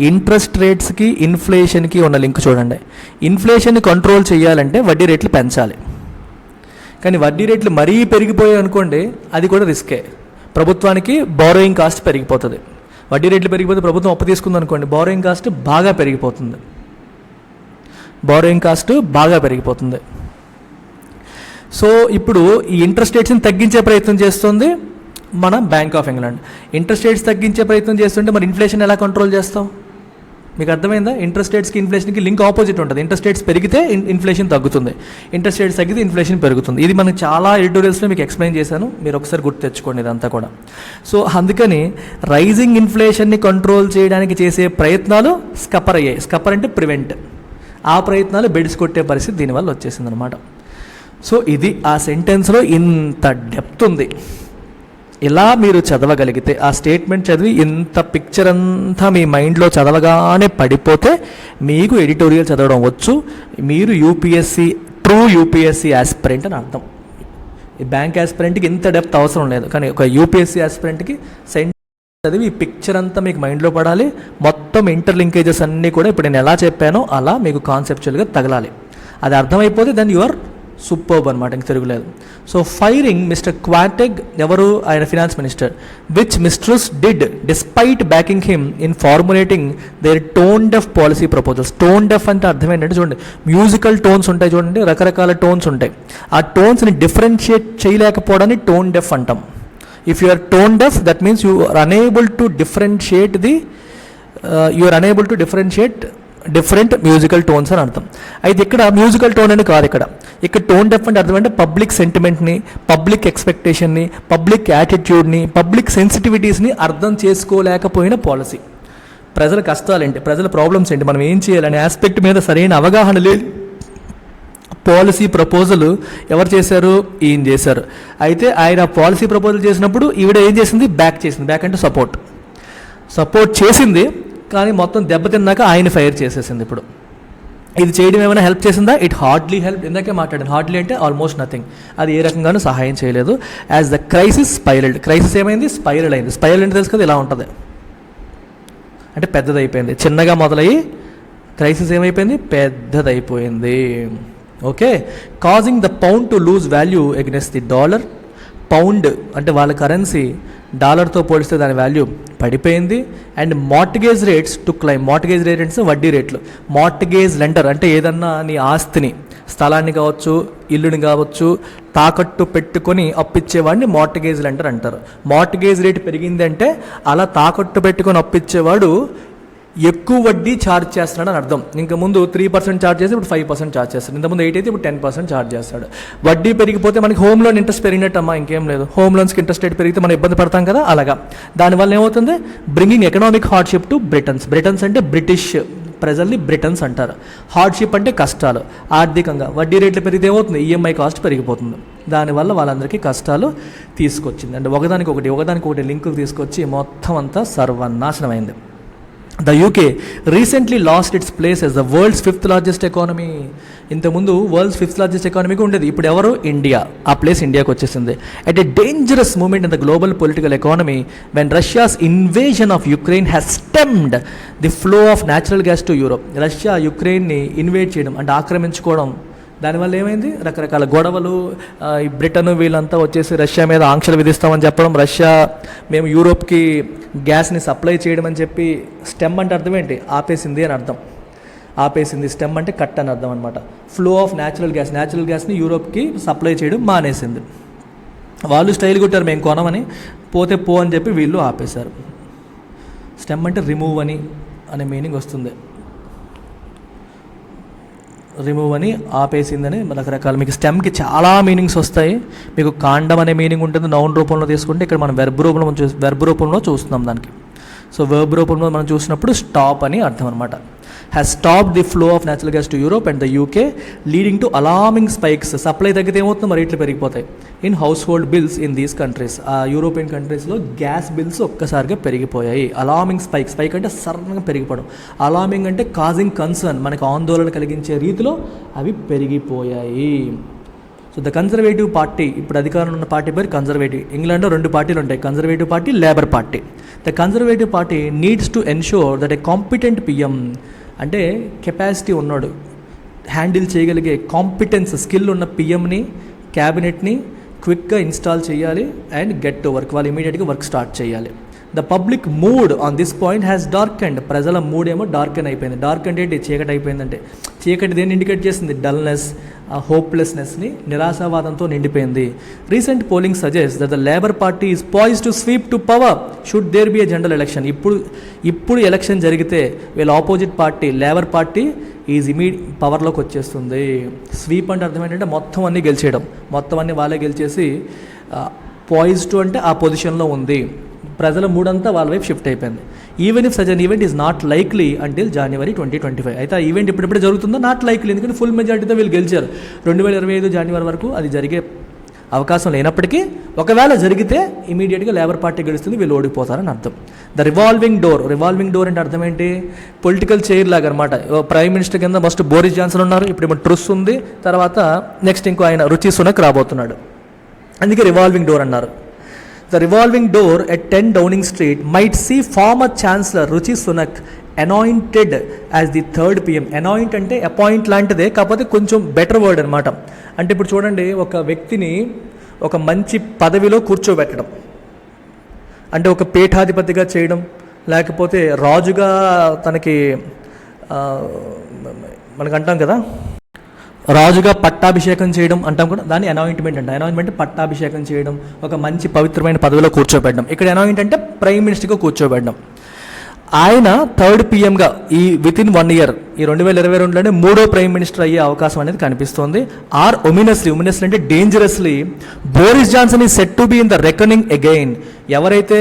ఇంట్రెస్ట్ రేట్స్కి ఇన్ఫ్లేషన్కి ఉన్న లింక్ చూడండి. ఇన్ఫ్లేషన్ని కంట్రోల్ చేయాలంటే వడ్డీ రేట్లు పెంచాలి. కానీ వడ్డీ రేట్లు మరీ పెరిగిపోయాయి అనుకోండి, అది కూడా రిస్కే. ప్రభుత్వానికి బారోయింగ్ కాస్ట్ పెరిగిపోతుంది. వడ్డీ రేట్లు పెరిగిపోతే ప్రభుత్వం అప్పు తీసుకుంది అనుకోండి, బారోయింగ్ కాస్ట్ బాగా పెరిగిపోతుంది. సో ఇప్పుడు ఈ ఇంట్రెస్ట్ రేట్స్ని తగ్గించే ప్రయత్నం చేస్తుంది మన bank of England. Interest rates తగ్గించే ప్రయత్నం చేస్తుంటే మరి ఇన్ఫ్లేషన్ ఎలా కంట్రోల్ చేస్తాం? మీకు అర్థమైందా? ఇంట్రెస్ట్ రేట్స్కి ఇన్ఫ్లేషన్కి లింక్ ఆపోజిట్ ఉంటుంది. ఇంట్రెస్ట్ రేట్స్ పెరిగితే ఇన్ఫ్లేషన్ తగ్గుతుంది, ఇంట్రెస్ట్ రేట్స్ తగ్గితే ఇన్ఫ్లేషన్ పెరుగుతుంది. ఇది మనం చాలా ఎడిటోరియల్స్లో మీకు ఎక్స్ప్లెయిన్ చేశాను, మీరు ఒకసారి గుర్తు తెచ్చుకోండి ఇదంతా కూడా. సో అందుకని రైజింగ్ ఇన్ఫ్లేషన్ని కంట్రోల్ చేయడానికి చేసే ప్రయత్నాలు స్కప్పర్ అయ్యాయి. స్కప్పర్ అంటే ప్రివెంట్. ఆ ప్రయత్నాలు బెడ్స్ కొట్టే పరిస్థితి దీనివల్ల వచ్చేసింది అనమాట. సో ఇది ఆ సెంటెన్స్లో ఇంత డెప్త్ ఉంది. ఇలా మీరు చదవగలిగితే, ఆ స్టేట్మెంట్ చదివి ఇంత పిక్చర్ అంతా మీ మైండ్లో చదవగానే పడిపోతే మీకు ఎడిటోరియల్ చదవడం వచ్చు. మీరు ట్రూ యూపీఎస్సీ యాస్పిరెంట్ అని అర్థం. ఈ బ్యాంక్ యాస్పిరెంట్కి ఇంత డెప్త్ అవసరం లేదు, కానీ ఒక యూపీఎస్సీ యాస్పిరెంట్కి సెంటెన్స్ చదివి ఈ పిక్చర్ అంతా మీకు మైండ్లో పడాలి. మొత్తం ఇంటర్లింకేజెస్ అన్నీ కూడా ఇప్పుడు నేను ఎలా చెప్పానో అలా మీకు కాన్సెప్చువల్గా తగలాలి. అది అర్థమైపోతే దెన్ యు ఆర్ సూపర్బ్ అనమాట, ఇంక తిరుగులేదు. సో ఫైరింగ్ మిస్టర్ క్వాటెగ్, ఎవరు? ఆయన finance minister. Which Ms Truss did despite backing him in formulating their tone deaf policy proposals. Tone deaf అంటే అర్థం ఏంటంటే చూడండి, మ్యూజికల్ టోన్స్ ఉంటాయి చూడండి, రకరకాల టోన్స్ ఉంటాయి. ఆ టోన్స్ని డిఫరెన్షియేట్ చేయలేకపోవడాన్ని టోన్ డెఫ్ అంటాం. If you are tone deaf, that means you are unable to differentiate different musical tones అని అర్థం. అయితే ఇక్కడ మ్యూజికల్ టోన్ అని కాదు, ఇక్కడ టోన్ డెఫ్ అంటే అర్థం అంటే పబ్లిక్ సెంటిమెంట్ని, పబ్లిక్ ఎక్స్పెక్టేషన్ని, పబ్లిక్ యాటిట్యూడ్ని, పబ్లిక్ సెన్సిటివిటీస్ని అర్థం చేసుకోలేకపోయిన పాలసీ. ప్రజల కష్టాలేంటి, ప్రజల ప్రాబ్లమ్స్ ఏంటి, మనం ఏం చేయాలనే ఆస్పెక్ట్ మీద సరైన అవగాహన లేదు, పాలసీ ప్రపోజల్ ఎవరు చేశారు? ఈయన చేశారు. అయితే ఆయన పాలసీ ప్రపోజల్ చేసినప్పుడు ఈవిడ ఏం చేసింది? బ్యాక్ చేసింది. బ్యాక్ అంటే సపోర్ట్ చేసింది, కానీ మొత్తం దెబ్బతిన్నాక ఆయన ఫైర్ చేసేసింది. ఇప్పుడు ఇది చేయడం ఏమైనా హెల్ప్ చేసిందా? It hardly help. ఇందాకే మాట్లాడాను, హార్డ్లీ అంటే ఆల్మోస్ట్ నథింగ్. అది ఏ రకంగానూ సహాయం చేయలేదు. యాజ్ ద క్రైసిస్ స్పైరల్డ్, క్రైసిస్ ఏమైంది? స్పైరల్ అయింది. స్పైరల్ అంటే తెలుసు కదా, ఇలా ఉంటుంది, అంటే పెద్దదైపోయింది. చిన్నగా మొదలయ్యి క్రైసిస్ ఏమైపోయింది? పెద్దదైపోయింది. Okay, causing the pound to lose value against the dollar. Pound అంటే వాళ్ళ కరెన్సీ డాలర్తో పోలిస్తే దాని వాల్యూ పడిపోయింది. And mortgage rates to climb. Mortgage rates వడ్డీ రేట్లు. మార్టిగేజ్ లెండర్ అంటే ఏదన్నా నీ ఆస్తిని, స్థలాన్ని కావచ్చు, ఇల్లుని కావచ్చు, తాకట్టు పెట్టుకొని అప్పిచ్చేవాడిని మార్టిగేజ్ లెండర్ అంటారు. మార్టిగేజ్ రేట్ పెరిగిందంటే అలా తాకట్టు పెట్టుకొని అప్పిచ్చేవాడు ఎక్కువ వడ్డీ ఛార్జ్ చేస్తున్నాడు అని అర్థం. ఇంకా ముందు 3% ఛార్జ్ చేసి ఇప్పుడు 5% ఛార్జ్ చేస్తాడు. ఇంతకుముందు 8 అయితే ఇప్పుడు 10% ఛార్జ్ చేస్తాడు. వడ్డీ పెరిగిపోతే మనకి హోమ్ లోన్ ఇంట్రెస్ట్ పెరిగినట్టు అమ్మా, ఇంకేం లేదు. హోమ్ లోన్స్కి ఇంట్రెస్ట్ రేట్ పెరిగితే మనం ఇబ్బంది పడతాం కదా, అలాగా. దానివల్ల ఏమవుతుంది? Bringing economic hardship to Britons. Britons అంటే బ్రిటిష్ ప్రజల్ని బ్రిటన్స్ అంటారు. హార్డ్షిప్ అంటే కష్టాలు, ఆర్థికంగా. వడ్డీ రేట్లు పెరిగితే ఏమవుతుంది? ఈఎంఐ కాస్ట్ పెరిగిపోతుంది. దానివల్ల వాళ్ళందరికీ కష్టాలు తీసుకొచ్చింది. అంటే ఒకదానికొకటి లింకులు తీసుకొచ్చి మొత్తం అంతా సర్వనాశనమైంది. The UK recently lost its place as the world's 5th largest economy. ఇంతకుముందు వరల్డ్స్ 5th largest economy ఉండేది. ఇప్పుడు ఎవరు? ఇండియా. ఆ ప్లేస్ ఇండియాకి వచ్చేసింది. At a dangerous moment in the global political economy when Russia's invasion of Ukraine has stemmed the flow of natural gas to Europe. Russia యుక్రెయిన్ని invade చేయడం అంటే ఆక్రమించుకోవడం, దానివల్ల ఏమైంది? రకరకాల గొడవలు. ఈ బ్రిటన్ వీళ్ళంతా వచ్చేసి రష్యా మీద ఆంక్షలు విధిస్తామని చెప్పడం, రష్యా మేము యూరోప్కి గ్యాస్ని సప్లై చేయడం అని చెప్పి. స్టెమ్ అంటే అర్థం ఏంటి? ఆపేసింది అని అర్థం. ఆపేసింది. స్టెమ్ అంటే కట్ అని అర్థం అనమాట. ఫ్లో ఆఫ్ న్యాచురల్ గ్యాస్ని యూరోప్కి సప్లై చేయడం మానేసింది. వాళ్ళు స్టైల్ కొట్టారు, మేము కొనమని, పోతే పో అని చెప్పి వీళ్ళు ఆపేశారు. స్టెమ్ అంటే రిమూవ్ అనే మీనింగ్ వస్తుంది. రిమూవ్ అని, ఆపేసిందని రకరకాల. మీకు స్టెమ్కి చాలా మీనింగ్స్ వస్తాయి. మీకు కాండం అనే మీనింగ్ ఉంటుంది నౌన్ రూపంలో తీసుకుంటే. ఇక్కడ మనం వెర్బ్ రూపంలో చూస్తున్నాం దానికి. సో వెర్బ్ రూపంలో మనం చూసినప్పుడు స్టాప్ అని అర్థం అనమాట. Has stop the flow of natural gas to Europe and the UK leading to alarming spikes. Supply తగ్గితే ఏమవుతుంది? మరి రేట్లు పెరిగిపోతాయి. In house hold bills in these countries. ఆ యూరోపియన్ కంట్రీస్లో గ్యాస్ బిల్స్ ఒక్కసారిగా పెరిగిపోయాయి. అలార్మింగ్ స్పైక్ అంటే సడన్గా పెరిగిపోవడం. అలార్మింగ్ అంటే కాజింగ్ కన్సర్న్, మనకు ఆందోళన కలిగించే రీతిలో అవి పెరిగిపోయాయి. సో ద కన్జర్వేటివ్ పార్టీ, ఇప్పుడు అధికారంలో ఉన్న పార్టీ పేరు కన్జర్వేటివ్. ఇంగ్లాండ్లో 2 పార్టీలు ఉంటాయి, conservative party, Labour party. The conservative party needs to ensure that A competent PM అంటే కెపాసిటీ ఉన్నాడు, హ్యాండిల్ చేయగలిగే కాంపిటెన్స్, స్కిల్ ఉన్న పిఎంని, క్యాబినెట్ని క్విక్గా ఇన్స్టాల్ చేయాలి. అండ్ గెట్ టు వర్క్, వాళ్ళు ఇమీడియట్గా వర్క్ స్టార్ట్ చేయాలి. The public mood on this point has darkened. ప్రజల మూడ్ ఏమో డార్కెన్ అయిపోయింది. డార్క్ అంటే ఏంటి? చీకటి అయిపోయిందంటే. చీకటి దేన్ని ఇండికేట్ చేస్తుంది? డల్నెస్, హోప్లెస్నెస్ని, నిరాశావాదంతో నిండిపోయింది. Recent polling suggest that the Labour Party is poised to sweep to power should there be a general election. ఇప్పుడు ఎలక్షన్ జరిగితే వీళ్ళ opposite party Labour Party is పవర్లోకి వచ్చేస్తుంది. స్వీప్ అంటే అర్థం ఏంటంటే మొత్తం అన్నీ గెలిచేయడం, మొత్తం అన్నీ వాళ్ళే గెలిచేసి. పాయిజ్ టు అంటే ఆ పొజిషన్లో ఉంది. ప్రజల మూడంతా వాళ్ళ వైపు షిఫ్ట్ అయిపోయింది. Even if such an event is not likely until January 2025. అయితే ఆ ఈవెంట్ ఇప్పుడిప్పుడే జరుగుతుందో? నాట్ లైక్లీ, ఎందుకంటే ఫుల్ మెజారిటీతో వీళ్ళు గెలిచారు. 2025 January వరకు అది జరిగే అవకాశం లేనప్పటికీ ఒకవేళ జరిగితే ఇమీడియట్గా లేబర్ పార్టీ గెలుస్తుంది, వీళ్ళు ఓడిపోతారని అర్థం. ద రివాల్వింగ్ డోర్ అంటే అర్థం ఏంటి? పొలిటికల్ చైర్ లాగా అనమాట. ప్రైమ్ మినిస్టర్ కింద ఫస్ట్ బోరిస్ జాన్సన్ ఉన్నారు, ఇప్పుడు ట్రుస్ ఉంది, తర్వాత నెక్స్ట్ ఇంకో ఆయన రుచి సునక్ రాబోతున్నాడు. అందుకే రివాల్వింగ్ డోర్ అన్నారు. The revolving door at 10 Downing Street might see former Chancellor Rishi Sunak anointed as the 3rd PM. Anoint అంటే అపాయింట్ లాంటిదే, కాకపోతే కొంచెం బెటర్ వర్డ్ అనమాట. అంటే ఇప్పుడు చూడండి, ఒక వ్యక్తిని ఒక మంచి పదవిలో కూర్చోబెట్టడం అంటే ఒక పీఠాధిపతిగా చేయడం, లేకపోతే రాజుగా తనకి మనకు అంటాం కదా, రాజుగా పట్టాభిషేకం చేయడం అంటాం కూడా, దాన్ని అనాయింట్మెంట్ అంటే. అనాయింట్మెంట్ పట్టాభిషేకం చేయడం, ఒక మంచి పవిత్రమైన పదవిలో కూర్చోబెట్టడం. ఇక్కడ అనాయింట్ అంటే ప్రైమ్ మినిస్టర్గా కూర్చోబెట్టడం. ఆయన 3rd PMగా ఈ వితిన్ 1 year, ఈ 2022లోనే 3వ ప్రైమ్ మినిస్టర్ అయ్యే అవకాశం అనేది కనిపిస్తోంది. ఆర్ ఒమినస్లీ అంటే dangerously Boris Johnson is set to be in the reckoning again. ఎవరైతే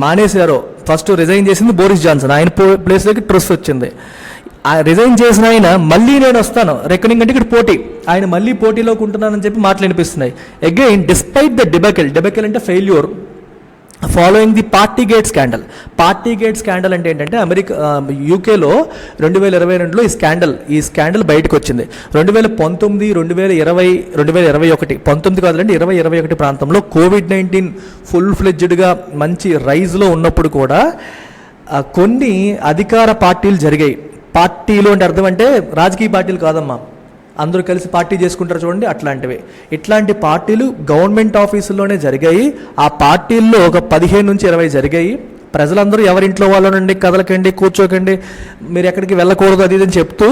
మానేశారో, ఫస్ట్ రిజైన్ చేసింది బోరిస్ జాన్సన్, ఆయన ప్లేస్లోకి ట్రస్ వచ్చింది. రిజైన్ చేసిన ఆయన మళ్ళీ నేను వస్తాను రికనింగ్ అంటే ఇక్కడ పోటీ, ఆయన మళ్ళీ పోటీలోకి ఉంటున్నానని చెప్పి మాటలు వినిపిస్తున్నాయి. అగైన్ డిస్పైట్ ద డిబెకల్ అంటే failure following the Partygate scandal. Partygate scandal అంటే ఏంటంటే యూకేలో 2022లో ఈ స్కాండల్ బయటకు వచ్చింది. 2019, 2020, 2021 19 కాదులండి 2021 ప్రాంతంలో కోవిడ్-19 ఫుల్ ఫ్లెడ్జ్డ్గా మంచి రైజ్లో ఉన్నప్పుడు కూడా కొన్ని అధికార పార్టీలు జరిగాయి. పార్టీలు అంటే అర్థం అంటే రాజకీయ పార్టీలు కాదమ్మా, అందరూ కలిసి పార్టీ చేసుకుంటారు చూడండి, అట్లాంటివి. ఇట్లాంటి పార్టీలు గవర్నమెంట్ ఆఫీసుల్లోనే జరిగాయి. ఆ పార్టీల్లో ఒక 15 నుంచి 20 జరిగాయి. ప్రజలందరూ ఎవరింట్లో వాళ్ళనండి, కదలకండి, కూర్చోకండి, మీరు ఎక్కడికి వెళ్ళకూడదు అది అని చెప్తూ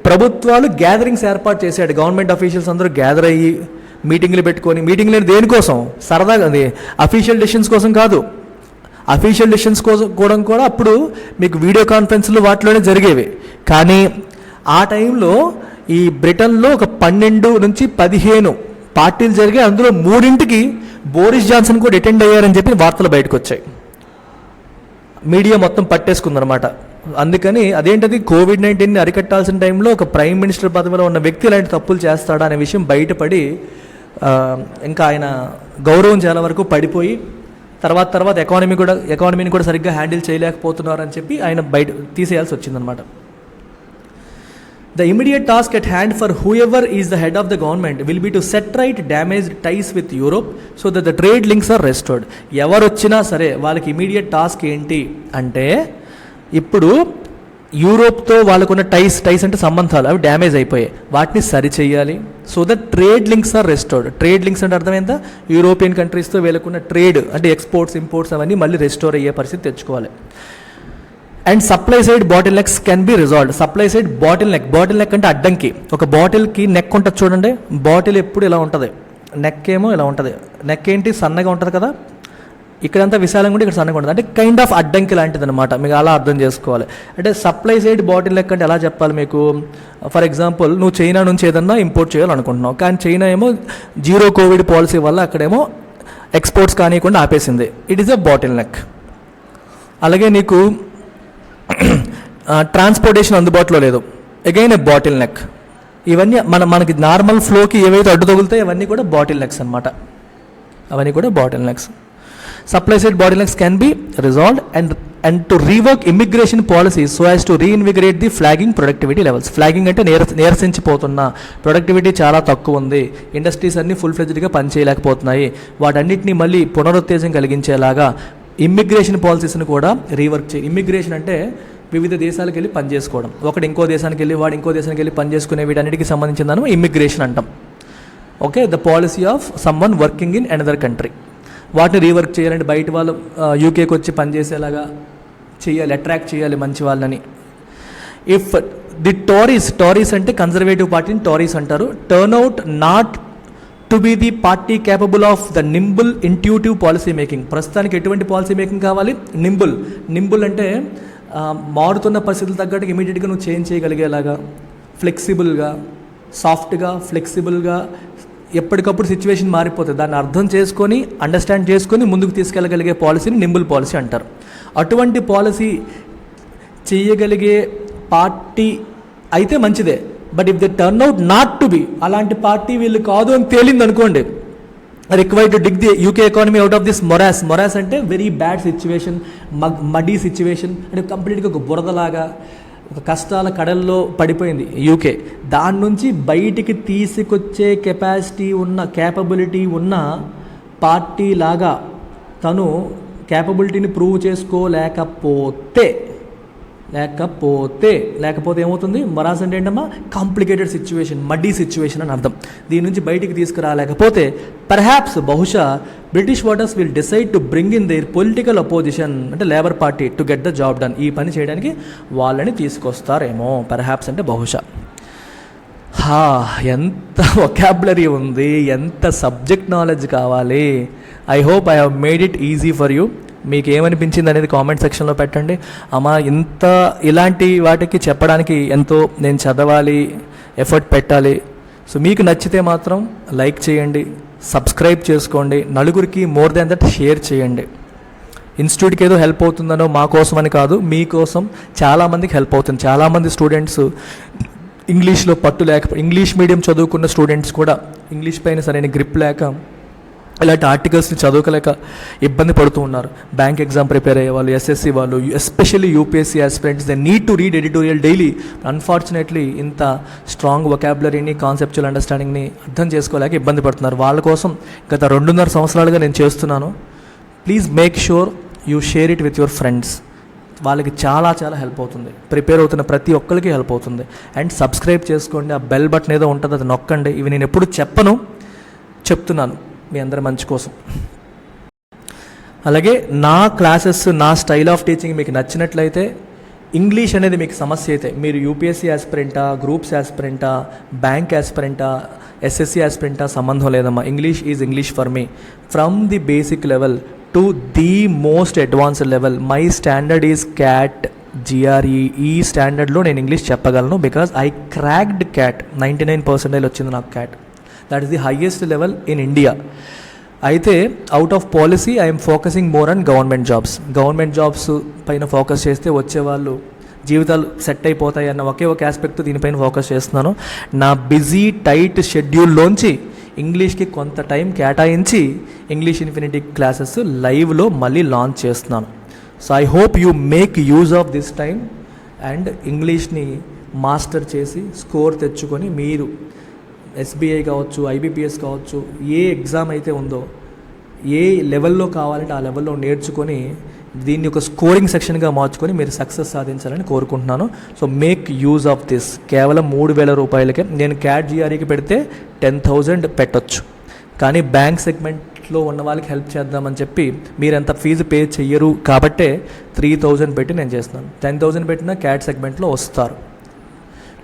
ప్రభుత్వాలు గ్యాదరింగ్స్ ఏర్పాటు చేశాడు. గవర్నమెంట్ అఫీషియల్స్ అందరూ గ్యాదర్ అయ్యి మీటింగ్లు పెట్టుకొని, మీటింగ్లు దేనికోసం? సరదాగా, అది అఫీషియల్ డెసిషన్స్ కోసం కాదు. అఫీషియల్ డెసిషన్స్ కోసం కూడా అప్పుడు మీకు వీడియో కాన్ఫరెన్స్లు వాటిలోనే జరిగేవి. కానీ ఆ టైంలో ఈ బ్రిటన్లో ఒక 12 నుంచి 15 పార్టీలు జరిగాయి. అందులో 3ంటికి బోరిస్ జాన్సన్ కూడా అటెండ్ అయ్యారని చెప్పి వార్తలు బయటకు వచ్చాయి. మీడియా మొత్తం పట్టేసుకుందనమాట. అందుకని అదేంటది, కోవిడ్-19ని అరికట్టాల్సిన టైంలో ఒక ప్రైమ్ మినిస్టర్ పదవిలో ఉన్న వ్యక్తి ఇలాంటి తప్పులు చేస్తాడా అనే విషయం బయటపడి ఇంకా ఆయన గౌరవం చాలా వరకు పడిపోయి తర్వాత ఎకానమీని కూడా సరిగ్గా హ్యాండిల్ చేయలేకపోతున్నారని చెప్పి ఆయన బయట తీసేయాల్సి వచ్చిందనమాట. The immediate task at hand for whoever is the head of the government will be to set right damaged ties with Europe so that the trade links are restored. ఎవరు వచ్చినా సరే వాళ్ళకి ఇమీడియట్ టాస్క్ ఏంటి అంటే, ఇప్పుడు యూరోప్తో వాళ్ళకున్న టైస్ అంటే సంబంధాలు అవి డ్యామేజ్ అయిపోయాయి, వాటిని సరిచేయాలి. So that trade links are restored. Trade links అంటే అర్థమైందా, యూరోపియన్ కంట్రీస్తో వీళ్ళకున్న ట్రేడ్ అంటే ఎక్స్పోర్ట్స్ ఇంపోర్ట్స్ అవన్నీ మళ్ళీ రెస్టోర్ అయ్యే పరిస్థితి తెచ్చుకోవాలి. And supply side bottlenecks can be resolved. Supply side bottleneck అంటే అడ్డంకి. ఒక బాటిల్కి నెక్ ఉంటుంది చూడండి, బాటిల్ ఎప్పుడు ఇలా ఉంటుంది, నెక్ ఏమో ఇలా ఉంటుంది. నెక్ ఏంటి, సన్నగా ఉంటుంది కదా, ఇక్కడంతా విశాలంగా ఉంటే ఇక్కడ సన్నగా ఉంటుంది, అంటే కైండ్ ఆఫ్ అడ్డంకి లాంటిది అనమాట. మీకు అలా అర్థం చేసుకోవాలి. అంటే సప్లై సైడ్ బాటిల్ నెక్ అంటే ఎలా చెప్పాలి మీకు, ఫర్ ఎగ్జాంపుల్ నువ్వు చైనా నుంచి ఏదన్నా ఇంపోర్ట్ చేయాలనుకుంటున్నావు, కానీ చైనా ఏమో జీరో కోవిడ్ పాలసీ వల్ల అక్కడేమో ఎక్స్పోర్ట్స్ కానివ్వకుండా ఆపేసింది. It is a bottleneck. అలాగే నీకు ట్రాన్స్పోర్టేషన్ అందుబాటులో లేదు, అగైన్ ఏ బాటిల్ నెక్. ఇవన్నీ మనకి నార్మల్ ఫ్లోకి ఏవైతే అడ్డు తగులుతాయో అవన్నీ కూడా బాటిల్ నెక్స్ అనమాట. అవన్నీ కూడా bottlenecks. Supply side bottlenecks can be resolved and to rework immigration policies so as to reinvigorate the flagging productivity levels. Flagging అంటే నీరసించిపోతున్న ప్రొడక్టివిటీ చాలా తక్కువ ఉంది, ఇండస్ట్రీస్ అన్నీ ఫుల్ ఫ్లెడ్జ్డ్గా పనిచేయలేకపోతున్నాయి, వాటన్నిటిని మళ్ళీ పునరుత్తేజం కలిగించేలాగా ఇమ్మిగ్రేషన్ పాలసీస్ని కూడా రీవర్క్ చేయి. ఇమ్మిగ్రేషన్ అంటే వివిధ దేశాలకు వెళ్ళి పనిచేసుకోవడం, ఒకటి ఇంకో దేశానికి వెళ్ళి వాడు ఇంకో దేశానికి వెళ్ళి పనిచేసుకునే వీటన్నిటికి సంబంధించిందని ఇమ్మిగ్రేషన్ అంటాం. Okay, the policy of someone working in another country. వాటిని రీవర్క్ చేయాలంటే బయట వాళ్ళు యూకేకి వచ్చి పనిచేసేలాగా చేయాలి, అట్రాక్ట్ చేయాలి మంచి వాళ్ళని. ఇఫ్ ది టోరీస్ అంటే కన్జర్వేటివ్ పార్టీని టోరీస్ అంటారు. Turnout not to be the party capable of the nimble intuitive policy making. ప్రస్తుతానికి ఎటువంటి పాలసీ మేకింగ్ కావాలి, నింబుల్ అంటే మారుతున్న పరిస్థితులు తగ్గట్టు ఇమీడియట్గా నువ్వు చేంజ్ చేయగలిగేలాగా, ఫ్లెక్సిబుల్గా, సాఫ్ట్గా, ఫ్లెక్సిబుల్గా, ఎప్పటికప్పుడు సిచ్యువేషన్ మారిపోతుంది దాన్ని అర్థం చేసుకొని అండర్స్టాండ్ చేసుకొని ముందుకు తీసుకెళ్ళగలిగే పాలసీని నింబుల్ పాలసీ అంటారు. అటువంటి పాలసీ చేయగలిగే పార్టీ అయితే మంచిదే. But if they turn out not to be, అలాంటి పార్టీ వీళ్ళు కాదు అని తేలింది అనుకోండి, required to dig the UK economy out of this morass అంటే very bad situation, muddy situation, అంటే కంప్లీట్గా ఒక బురదలాగా ఒక కష్టాల కడల్లో పడిపోయింది యూకే. దాని నుంచి బయటికి తీసుకొచ్చే క్యాపబిలిటీ ఉన్న పార్టీ లాగా తను క్యాపబిలిటీని ప్రూవ్ చేసుకోలేకపోతే ఏమవుతుంది, మొరాస్ అంటే ఏంటమ్మా, కాంప్లికేటెడ్ సిచ్యువేషన్, మడ్డీ సిచ్యువేషన్ అని అర్థం. దీని నుంచి బయటికి తీసుకురాలేకపోతే పర్హాప్స్ బహుశా British voters will decide to bring in their political opposition అంటే Labour Party to get the job done. ఈ పని చేయడానికి వాళ్ళని తీసుకొస్తారేమో. పర్హాప్స్ అంటే బహుశా. ఎంత వొకాబులరీ ఉంది, ఎంత సబ్జెక్ట్ నాలెడ్జ్ కావాలి. I hope I have made it easy for you. మీకు ఏమనిపించింది అనేది కామెంట్ సెక్షన్లో పెట్టండి. అమ్మా ఇలాంటి వాటికి చెప్పడానికి ఎంతో నేను చదవాలి, ఎఫర్ట్ పెట్టాలి. సో మీకు నచ్చితే మాత్రం లైక్ చేయండి, సబ్స్క్రైబ్ చేసుకోండి, నలుగురికి మోర్ దాన్ దట్ షేర్ చేయండి. ఇన్స్టిట్యూట్కి ఏదో హెల్ప్ అవుతుందనో మా కోసం అని కాదు, మీకోసం చాలామందికి హెల్ప్ అవుతుంది. చాలామంది స్టూడెంట్స్ ఇంగ్లీష్లో పట్టు లేక, ఇంగ్లీష్ మీడియం చదువుకున్న స్టూడెంట్స్ కూడా ఇంగ్లీష్ పైన సరైన గ్రిప్ లేక ఇలాంటి ఆర్టికల్స్ని చదువుకోలేక ఇబ్బంది పడుతూ ఉన్నారు. బ్యాంక్ ఎగ్జామ్ ప్రిపేర్ అయ్యే వాళ్ళు, ఎస్ఎస్సి వాళ్ళు, especially UPSC aspirants, they need to read editorial daily. Unfortunately ఇంత స్ట్రాంగ్ వొకాబులరీని, కాన్సెప్చువల్ అండర్స్టాండింగ్ని అర్థం చేసుకోలేక ఇబ్బంది పడుతున్నారు. వాళ్ళ కోసం గత 2.5 సంవత్సరాలుగా నేను చేస్తున్నాను. Please make sure you share it with your friends. వాళ్ళకి చాలా చాలా హెల్ప్ అవుతుంది. ప్రిపేర్ అవుతున్న ప్రతి ఒక్కరికి హెల్ప్ అవుతుంది. అండ్ సబ్స్క్రైబ్ చేసుకోండి, ఆ బెల్ బటన్ ఏదో ఉంటుంది అది నొక్కండి. ఇవి నేను ఎప్పుడు చెప్పను, చెప్తున్నాను మీ అందరి మంచి కోసం. అలాగే నా క్లాసెస్, నా స్టైల్ ఆఫ్ టీచింగ్ మీకు నచ్చినట్లయితే, ఇంగ్లీష్ అనేది మీకు సమస్య అయితే, మీరు యూపీఎస్సీ యాస్పిరెంటా, గ్రూప్స్ యాస్పిరెంటా, బ్యాంక్ యాస్పిరెంటా, ఎస్ఎస్సి యాస్పిరెంటా, సంబంధం లేదమ్మా. English is English for me. From the basic level to the most advanced level, my standard is cat GRE. ఈ స్టాండర్డ్లో నేను ఇంగ్లీష్ చెప్పగలను. Because I cracked cat. 99% వచ్చింది నాకు CAT. That is the highest level in India. అయితే out of policy I'm focusing more on government jobs. Government jobs పైన focus చేస్తే వచ్చేవాళ్ళు జీవితాలు సెట్ అయిపోతాయి అన్న ఒకే ఒక ఆస్పెక్ట్ దీనిపైన ఫోకస్ చేస్తున్నాను. నా బిజీ టైట్ షెడ్యూల్లోంచి ఇంగ్లీష్కి కొంత టైం కేటాయించి ఇంగ్లీష్ ఇన్ఫినిటీ క్లాసెస్ లైవ్లో మళ్ళీ లాంచ్ చేస్తున్నాను. So I hope you make use of this time and ఇంగ్లీష్ని మాస్టర్ చేసి స్కోర్ తెచ్చుకొని మీరు ఎస్బీఐ కావచ్చు, ఐబీపీఎస్ కావచ్చు, ఏ ఎగ్జామ్ అయితే ఉందో, ఏ లెవెల్లో కావాలంటే ఆ లెవెల్లో నేర్చుకొని దీన్ని ఒక స్కోరింగ్ సెక్షన్గా మార్చుకొని మీరు సక్సెస్ సాధించాలని కోరుకుంటున్నాను. So make use of this. కేవలం 3,000 రూపాయలకే. నేను క్యాట్ GREకి పెడితే 10,000 పెట్టొచ్చు, కానీ బ్యాంక్ సెగ్మెంట్లో ఉన్న వాళ్ళకి హెల్ప్ చేద్దామని చెప్పి మీరంత ఫీజు పే చెయ్యరు కాబట్టే 3,000 పెట్టి నేను చేస్తున్నాను. 10,000 పెట్టినా క్యాట్ సెగ్మెంట్లో వస్తారు.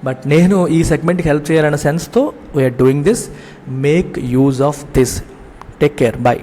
బట్ నేను ఈ సెగ్మెంట్కి హెల్ప్ చేయాలన్న సెన్స్తో we're doing this. Make use of this. Take care. Bye.